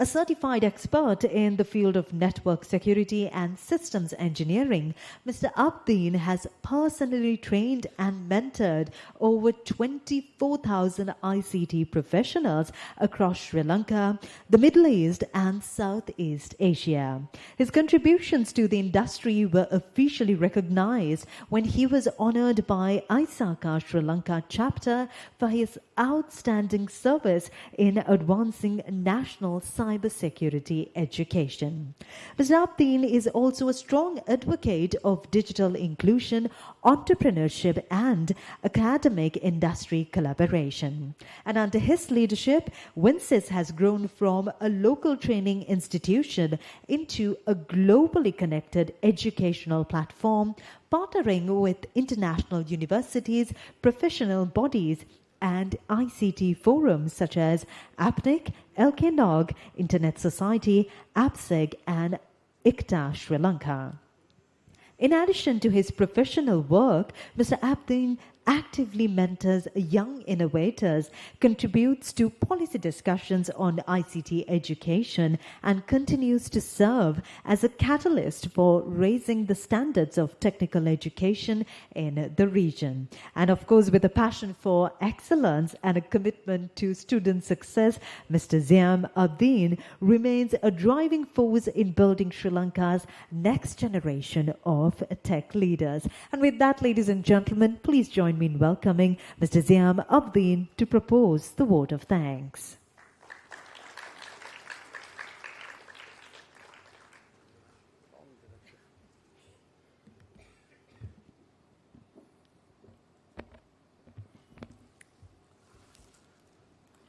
A certified expert in the field of network security and systems engineering, Mr. Abdeen has personally trained and mentored over 24,000 ICT professionals across Sri Lanka, the Middle East and Southeast Asia. His contributions to the industry were officially recognized when he was honored by ISACA Sri Lanka chapter for his outstanding service in advancing national cybersecurity education. Mr. Abdeen is also a strong advocate of digital inclusion, entrepreneurship and academic industry collaboration. And under his leadership, WinSYS has grown from a local training institution into a globally connected educational platform, partnering with international universities, professional bodies, and ICT forums such as APNIC, LKNOG, Internet Society, APSEG, and ICTA Sri Lanka. In addition to his professional work, Mr. Abdeen actively mentors young innovators, contributes to policy discussions on ICT education, and continues to serve as a catalyst for raising the standards of technical education in the region. And of course, with a passion for excellence and a commitment to student success, Mr. Ziam Abdeen remains a driving force in building Sri Lanka's next generation of tech leaders. And with that, ladies and gentlemen, please join me in welcoming Mr. Ziam Abdeen to propose the vote of thanks.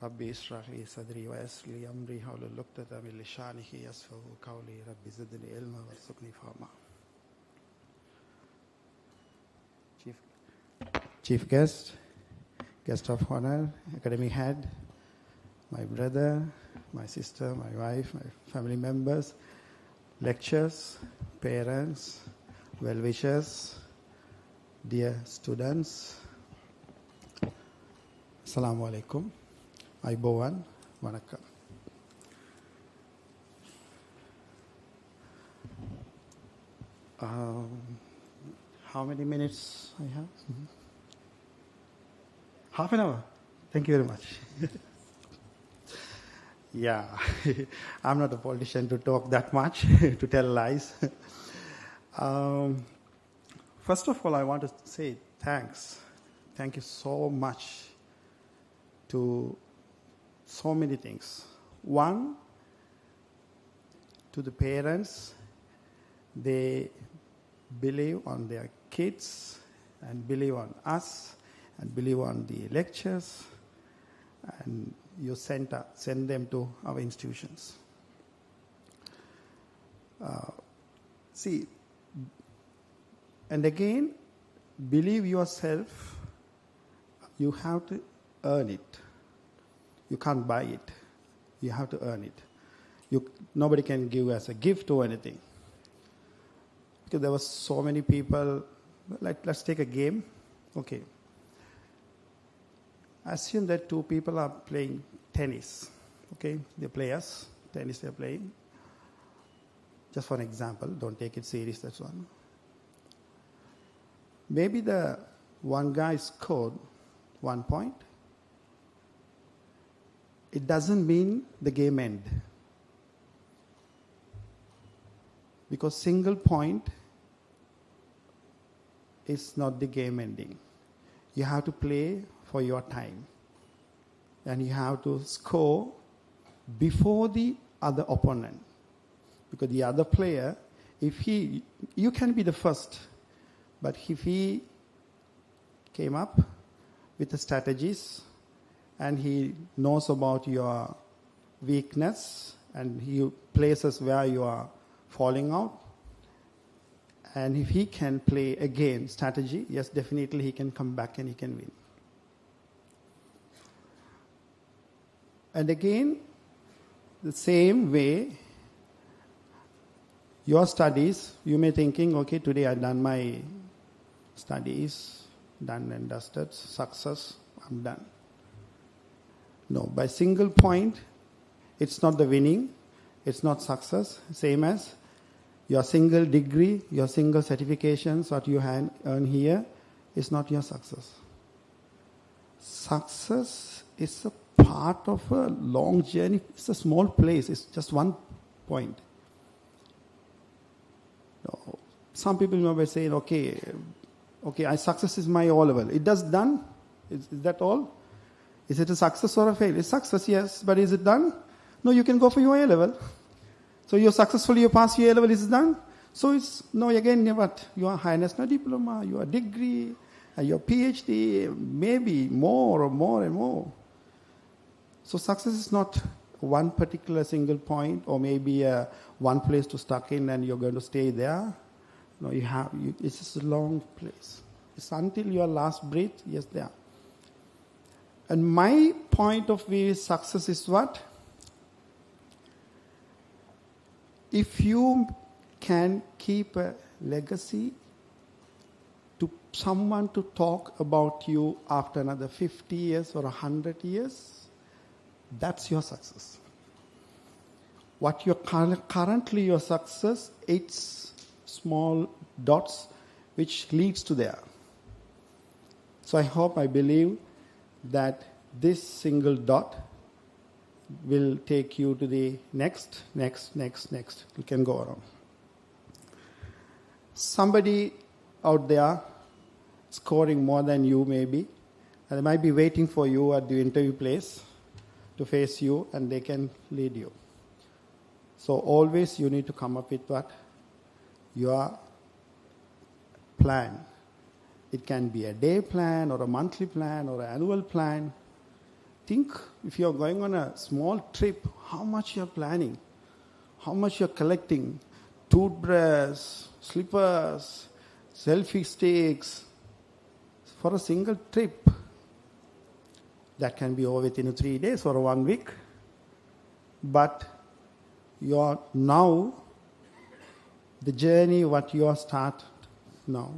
ربي اشرح لي صدري ويسر لي امري حول عقدة من لساني يفقهوا قولي ربي زدني علما وارزقني فهما. Chief guest, guest of honor, academic head, my brother, my sister, my wife, my family members, lecturers, parents, well-wishers, dear students, Assalamu alaikum, Aibowan, Wanakam. How many minutes I have? Half an hour. Thank you very much. Yeah, I'm not a politician to talk that much, to tell lies. First of all, I want to say thanks. Thank you so much to so many things. One, to the parents, they believe on their kids and believe on us and believe on the lectures, and you send them to our institutions. See, and again, believe yourself, you have to earn it. You can't buy it. You have to earn it. Nobody can give as a gift or anything. Because there were so many people, like, let's take a game. Okay. Assume that two people are playing tennis. Okay, they're players, tennis they're playing. Just for an example, don't take it serious, that's one. Maybe the one guy scored 1 point. It doesn't mean the game end. Because single point is not the game ending. You have to play for your time. And you have to score before the other opponent. Because the other player, you can be the first, but if he came up with the strategies and he knows about your weakness and he places where you are falling out, and if he can play again strategy, yes, definitely he can come back and he can win. And again, the same way, your studies, you may thinking, okay, today I've done my studies, done and dusted, success, I'm done. No, by single point, it's not the winning, It's not success. Same as your single degree, your single certifications, what you earn here is not your success. Success is a part of a long journey. It's a small place. It's just one point. Some people may say, okay, success is my O-level. It does done? Is that all? Is it a success or a failure? It's success, yes, but is it done? No, you can go for your A-level. So you're successful, you pass your A-level, is it done? So it's, no, again, what? Your high national diploma, your degree, your PhD, maybe more and more. So success is not one particular single point or maybe one place to stuck in and you're going to stay there. No, it's just a long place. It's until your last breath, yes, there. And my point of view is success is what? If you can keep a legacy to someone to talk about you after another 50 years or 100 years, that's your success. What you're currently your success, it's small dots which leads to there. So I believe that this single dot will take you to the next. You can go around. Somebody out there scoring more than you maybe, and they might be waiting for you at the interview place to face you and they can lead you. So always you need to come up with what? Your plan. It can be a day plan or a monthly plan or an annual plan. Think if you're going on a small trip, how much you're planning, how much you're collecting, toothbrush, slippers, selfie sticks, for a single trip. That can be over within 3 days or 1 week. But you're now, the journey what you are start now,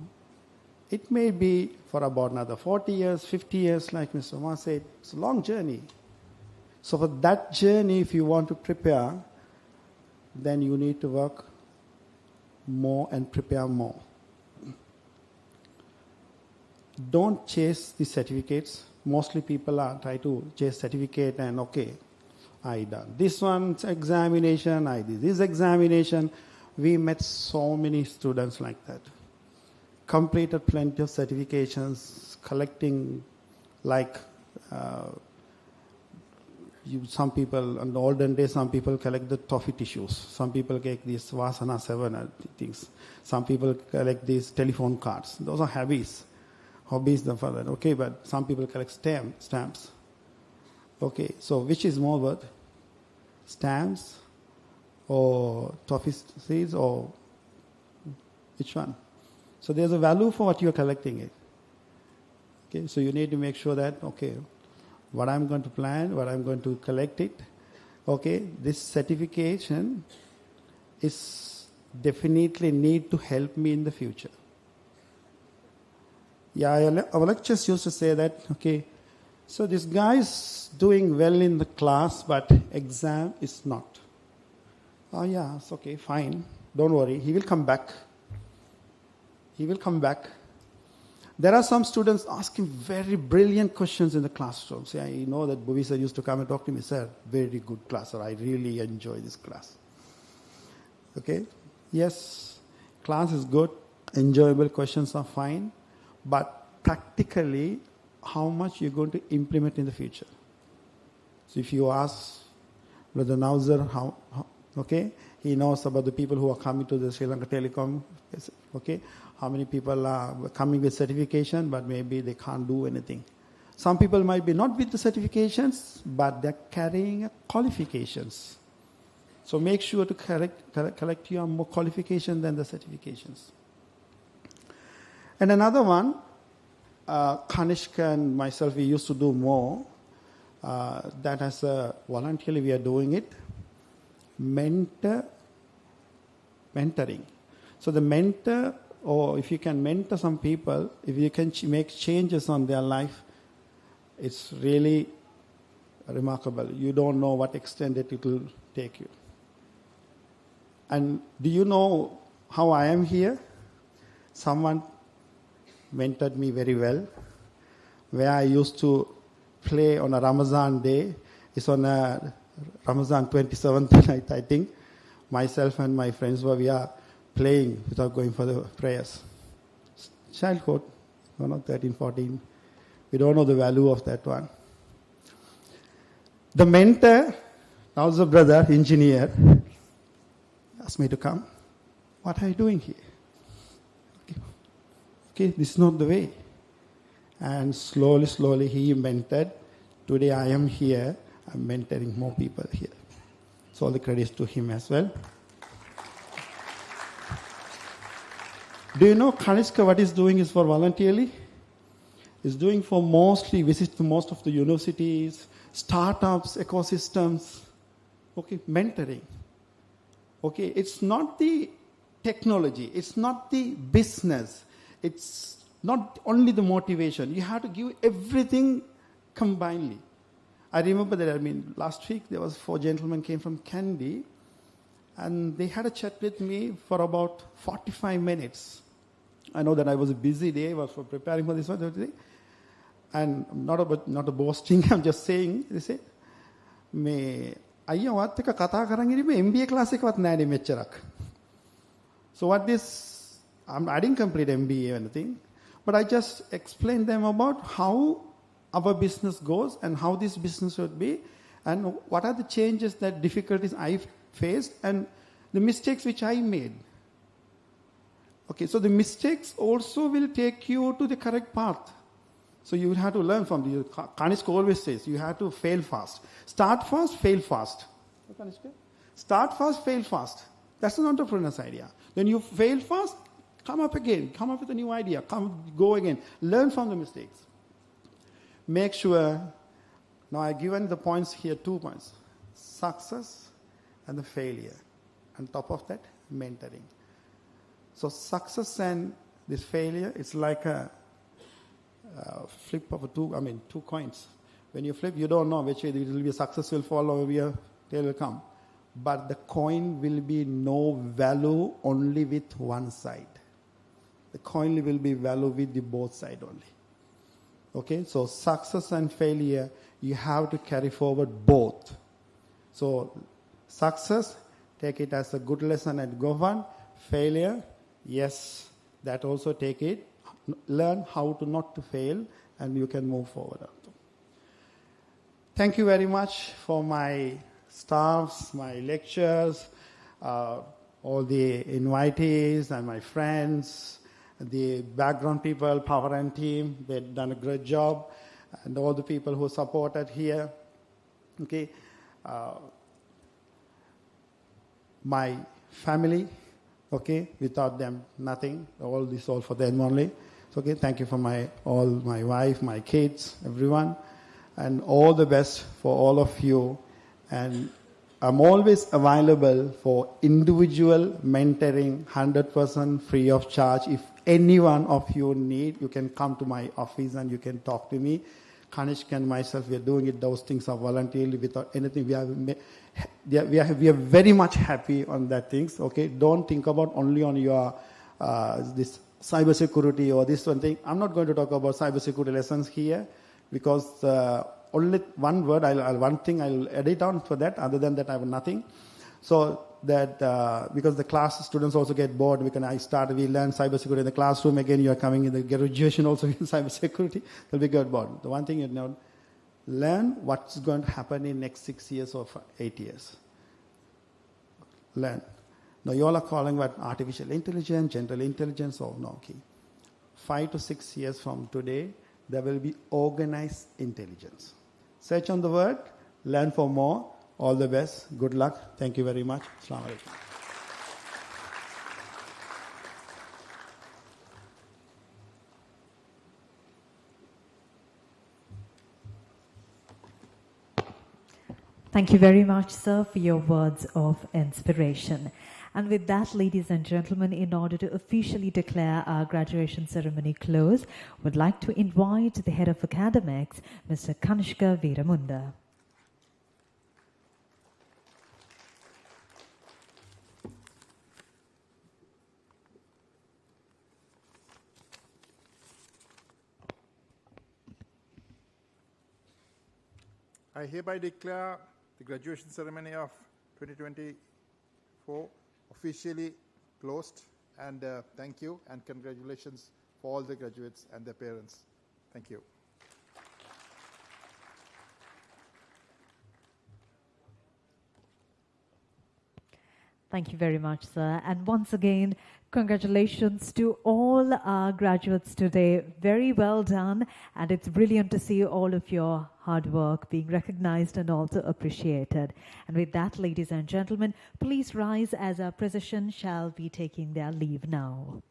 it may be for about another 40 years, 50 years, like Mr. Omar said. It's a long journey. So for that journey, if you want to prepare, then you need to work more and prepare more. Don't chase the certificates. Mostly people are try to chase certificate and I done this one's examination, I did this examination. We met so many students like that. Completed plenty of certifications, collecting some people, in the olden days, some people collect the toffee tissues. Some people collect these Vasana 7 things. Some people collect these telephone cards. Those are hobbies for that. But some people collect stamps. So which is more worth? Stamps or toffee seeds or which one? So there's a value for what you're collecting it. So you need to make sure that, what I'm going to plan, what I'm going to collect it. This certification is definitely need to help me in the future. Our lectures used to say that, so this guy's doing well in the class, but exam is not. It's okay, fine. Don't worry, he will come back. There are some students asking very brilliant questions in the classroom. I know that Bhuvi sir used to come and talk to me, sir, very good class, sir. I really enjoy this class. Yes, class is good, enjoyable questions are fine, but practically, how much you're going to implement in the future? So if you ask Brother Nauzar, he knows about the people who are coming to the Sri Lanka Telecom, how many people are coming with certification, but maybe they can't do anything. Some people might be not with the certifications, but they're carrying qualifications. So make sure to collect your more qualification than the certifications. And another one, Kanishka and myself, we used to do more. That as a voluntarily we are doing it. Mentoring. So the mentor, or if you can mentor some people, if you can make changes on their life, it's really remarkable. You don't know what extent it will take you. And do you know how I am here? Someone mentored me very well. Where I used to play on a Ramadan day, it's on a Ramadan 27th night, I think. Myself and my friends we are playing without going for the prayers. Childhood, 13, 14. We don't know the value of that one. The mentor, now the brother, engineer, asked me to come. What are you doing here? Okay, this is not the way. And slowly he mentored. Today I am here. I'm mentoring more people here. So all the credits to him as well. Do you know Kanishka what he's doing is for voluntarily? He's doing for mostly visit to most of the universities, startups, ecosystems. Okay, mentoring. Okay, it's not the technology, it's not the business, it's not only the motivation. You have to give everything combinedly. I remember that, last week there was 4 gentlemen came from Kandy, and they had a chat with me for about 45 minutes. I know that I was a busy day, I was preparing for this one today. And not a boasting, I'm just saying, they said, "Me ayya wat ekka katha karan irime MBA class ekawat naha ne mechcharak." So what this, I didn't complete MBA or anything, but I just explained them about how our business goes and how this business should be, and what are the changes, that difficulties I faced, and the mistakes which I made. Okay, so the mistakes also will take you to the correct path. So you will have to learn from the, Kanishka always says, you have to fail fast. Start fast, fail fast. Start fast, fail fast. That's an entrepreneur's idea. Then you fail fast, come up again, come up with a new idea, go again. Learn from the mistakes. Make sure, now I've given the points here, 2 points. Success and the failure. On top of that, mentoring. So success and this failure, it's like a flip of two coins. When you flip, you don't know which way it will be a successful fall or maybe a tail will come. But the coin will be no value only with one side. The coin will be value with the both side only. Okay, so success and failure, you have to carry forward both. So success, take it as a good lesson and go on. Failure, yes, that also take it. Learn how to not to fail, and you can move forward. Thank you very much for my staffs, my lecturers, all the invitees and my friends, the background people, Power and team, they've done a great job, and all the people who supported here. Okay, my family, okay, without them, nothing. All this all for them only. So, okay, thank you for my wife, my kids, everyone, and all the best for all of you. And I'm always available for individual mentoring, 100% free of charge. If any one of you need, you can come to my office and you can talk to me. Kanishka and myself, we are doing it. Those things are voluntarily without anything. We are very much happy on that things. Okay, don't think about only on your this cybersecurity or this one thing. I'm not going to talk about cybersecurity lessons here because only one word, one thing I'll edit on for that. Other than that, I have nothing. So that because the class students also get bored, we learn cybersecurity in the classroom. Again, you are coming in the graduation also in cybersecurity. They'll be get bored. The one thing you know, learn what's going to happen in next 6 years or 8 years. Learn. Now you all are calling what artificial intelligence, general intelligence, or no, okay. 5 to 6 years from today, there will be organized intelligence. Search on the word, learn for more. All the best. Good luck. Thank you very much. Assalamu alaikum. Thank you very much, sir, for your words of inspiration. And with that, ladies and gentlemen, in order to officially declare our graduation ceremony closed, would like to invite the head of academics, Mr. Kanishka Veeramunda. I hereby declare the graduation ceremony of 2024 officially closed, and thank you and congratulations for all the graduates and their parents. Thank you. Thank you very much, sir. And once again, congratulations to all our graduates today. Very well done. And it's brilliant to see all of your hard work being recognized and also appreciated. And with that, ladies and gentlemen, please rise as our procession shall be taking their leave now.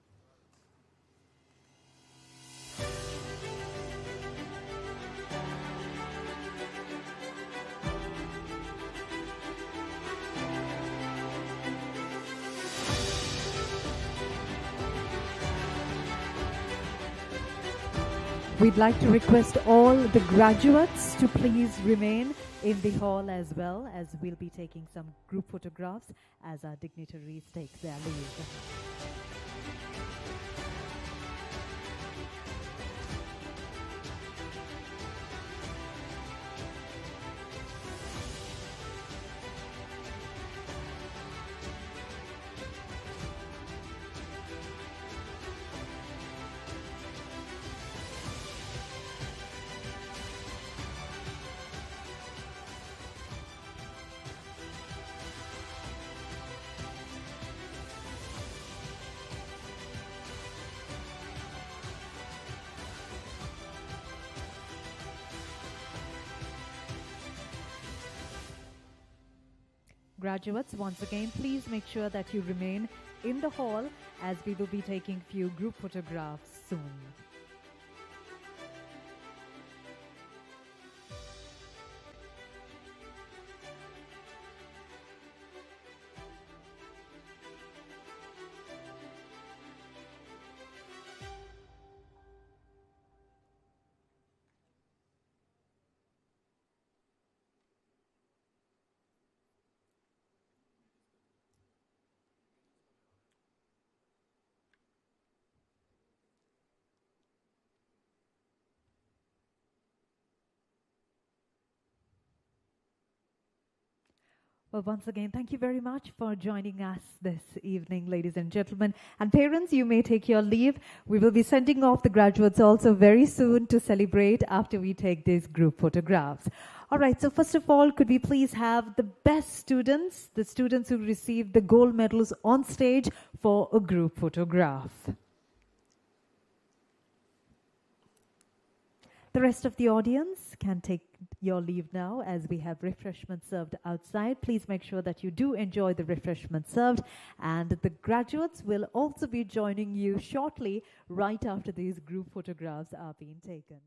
We'd like to request all the graduates to please remain in the hall as well, as we'll be taking some group photographs as our dignitaries take their leave. Graduates, once again, please make sure that you remain in the hall as we will be taking few group photographs soon. Well, once again, thank you very much for joining us this evening, ladies and gentlemen. And parents, you may take your leave. We will be sending off the graduates also very soon to celebrate after we take these group photographs. All right, so first of all, could we please have the best students, the students who received the gold medals on stage for a group photograph? The rest of the audience can take your leave now as we have refreshments served outside. Please make sure that you do enjoy the refreshments served, and the graduates will also be joining you shortly right after these group photographs are being taken.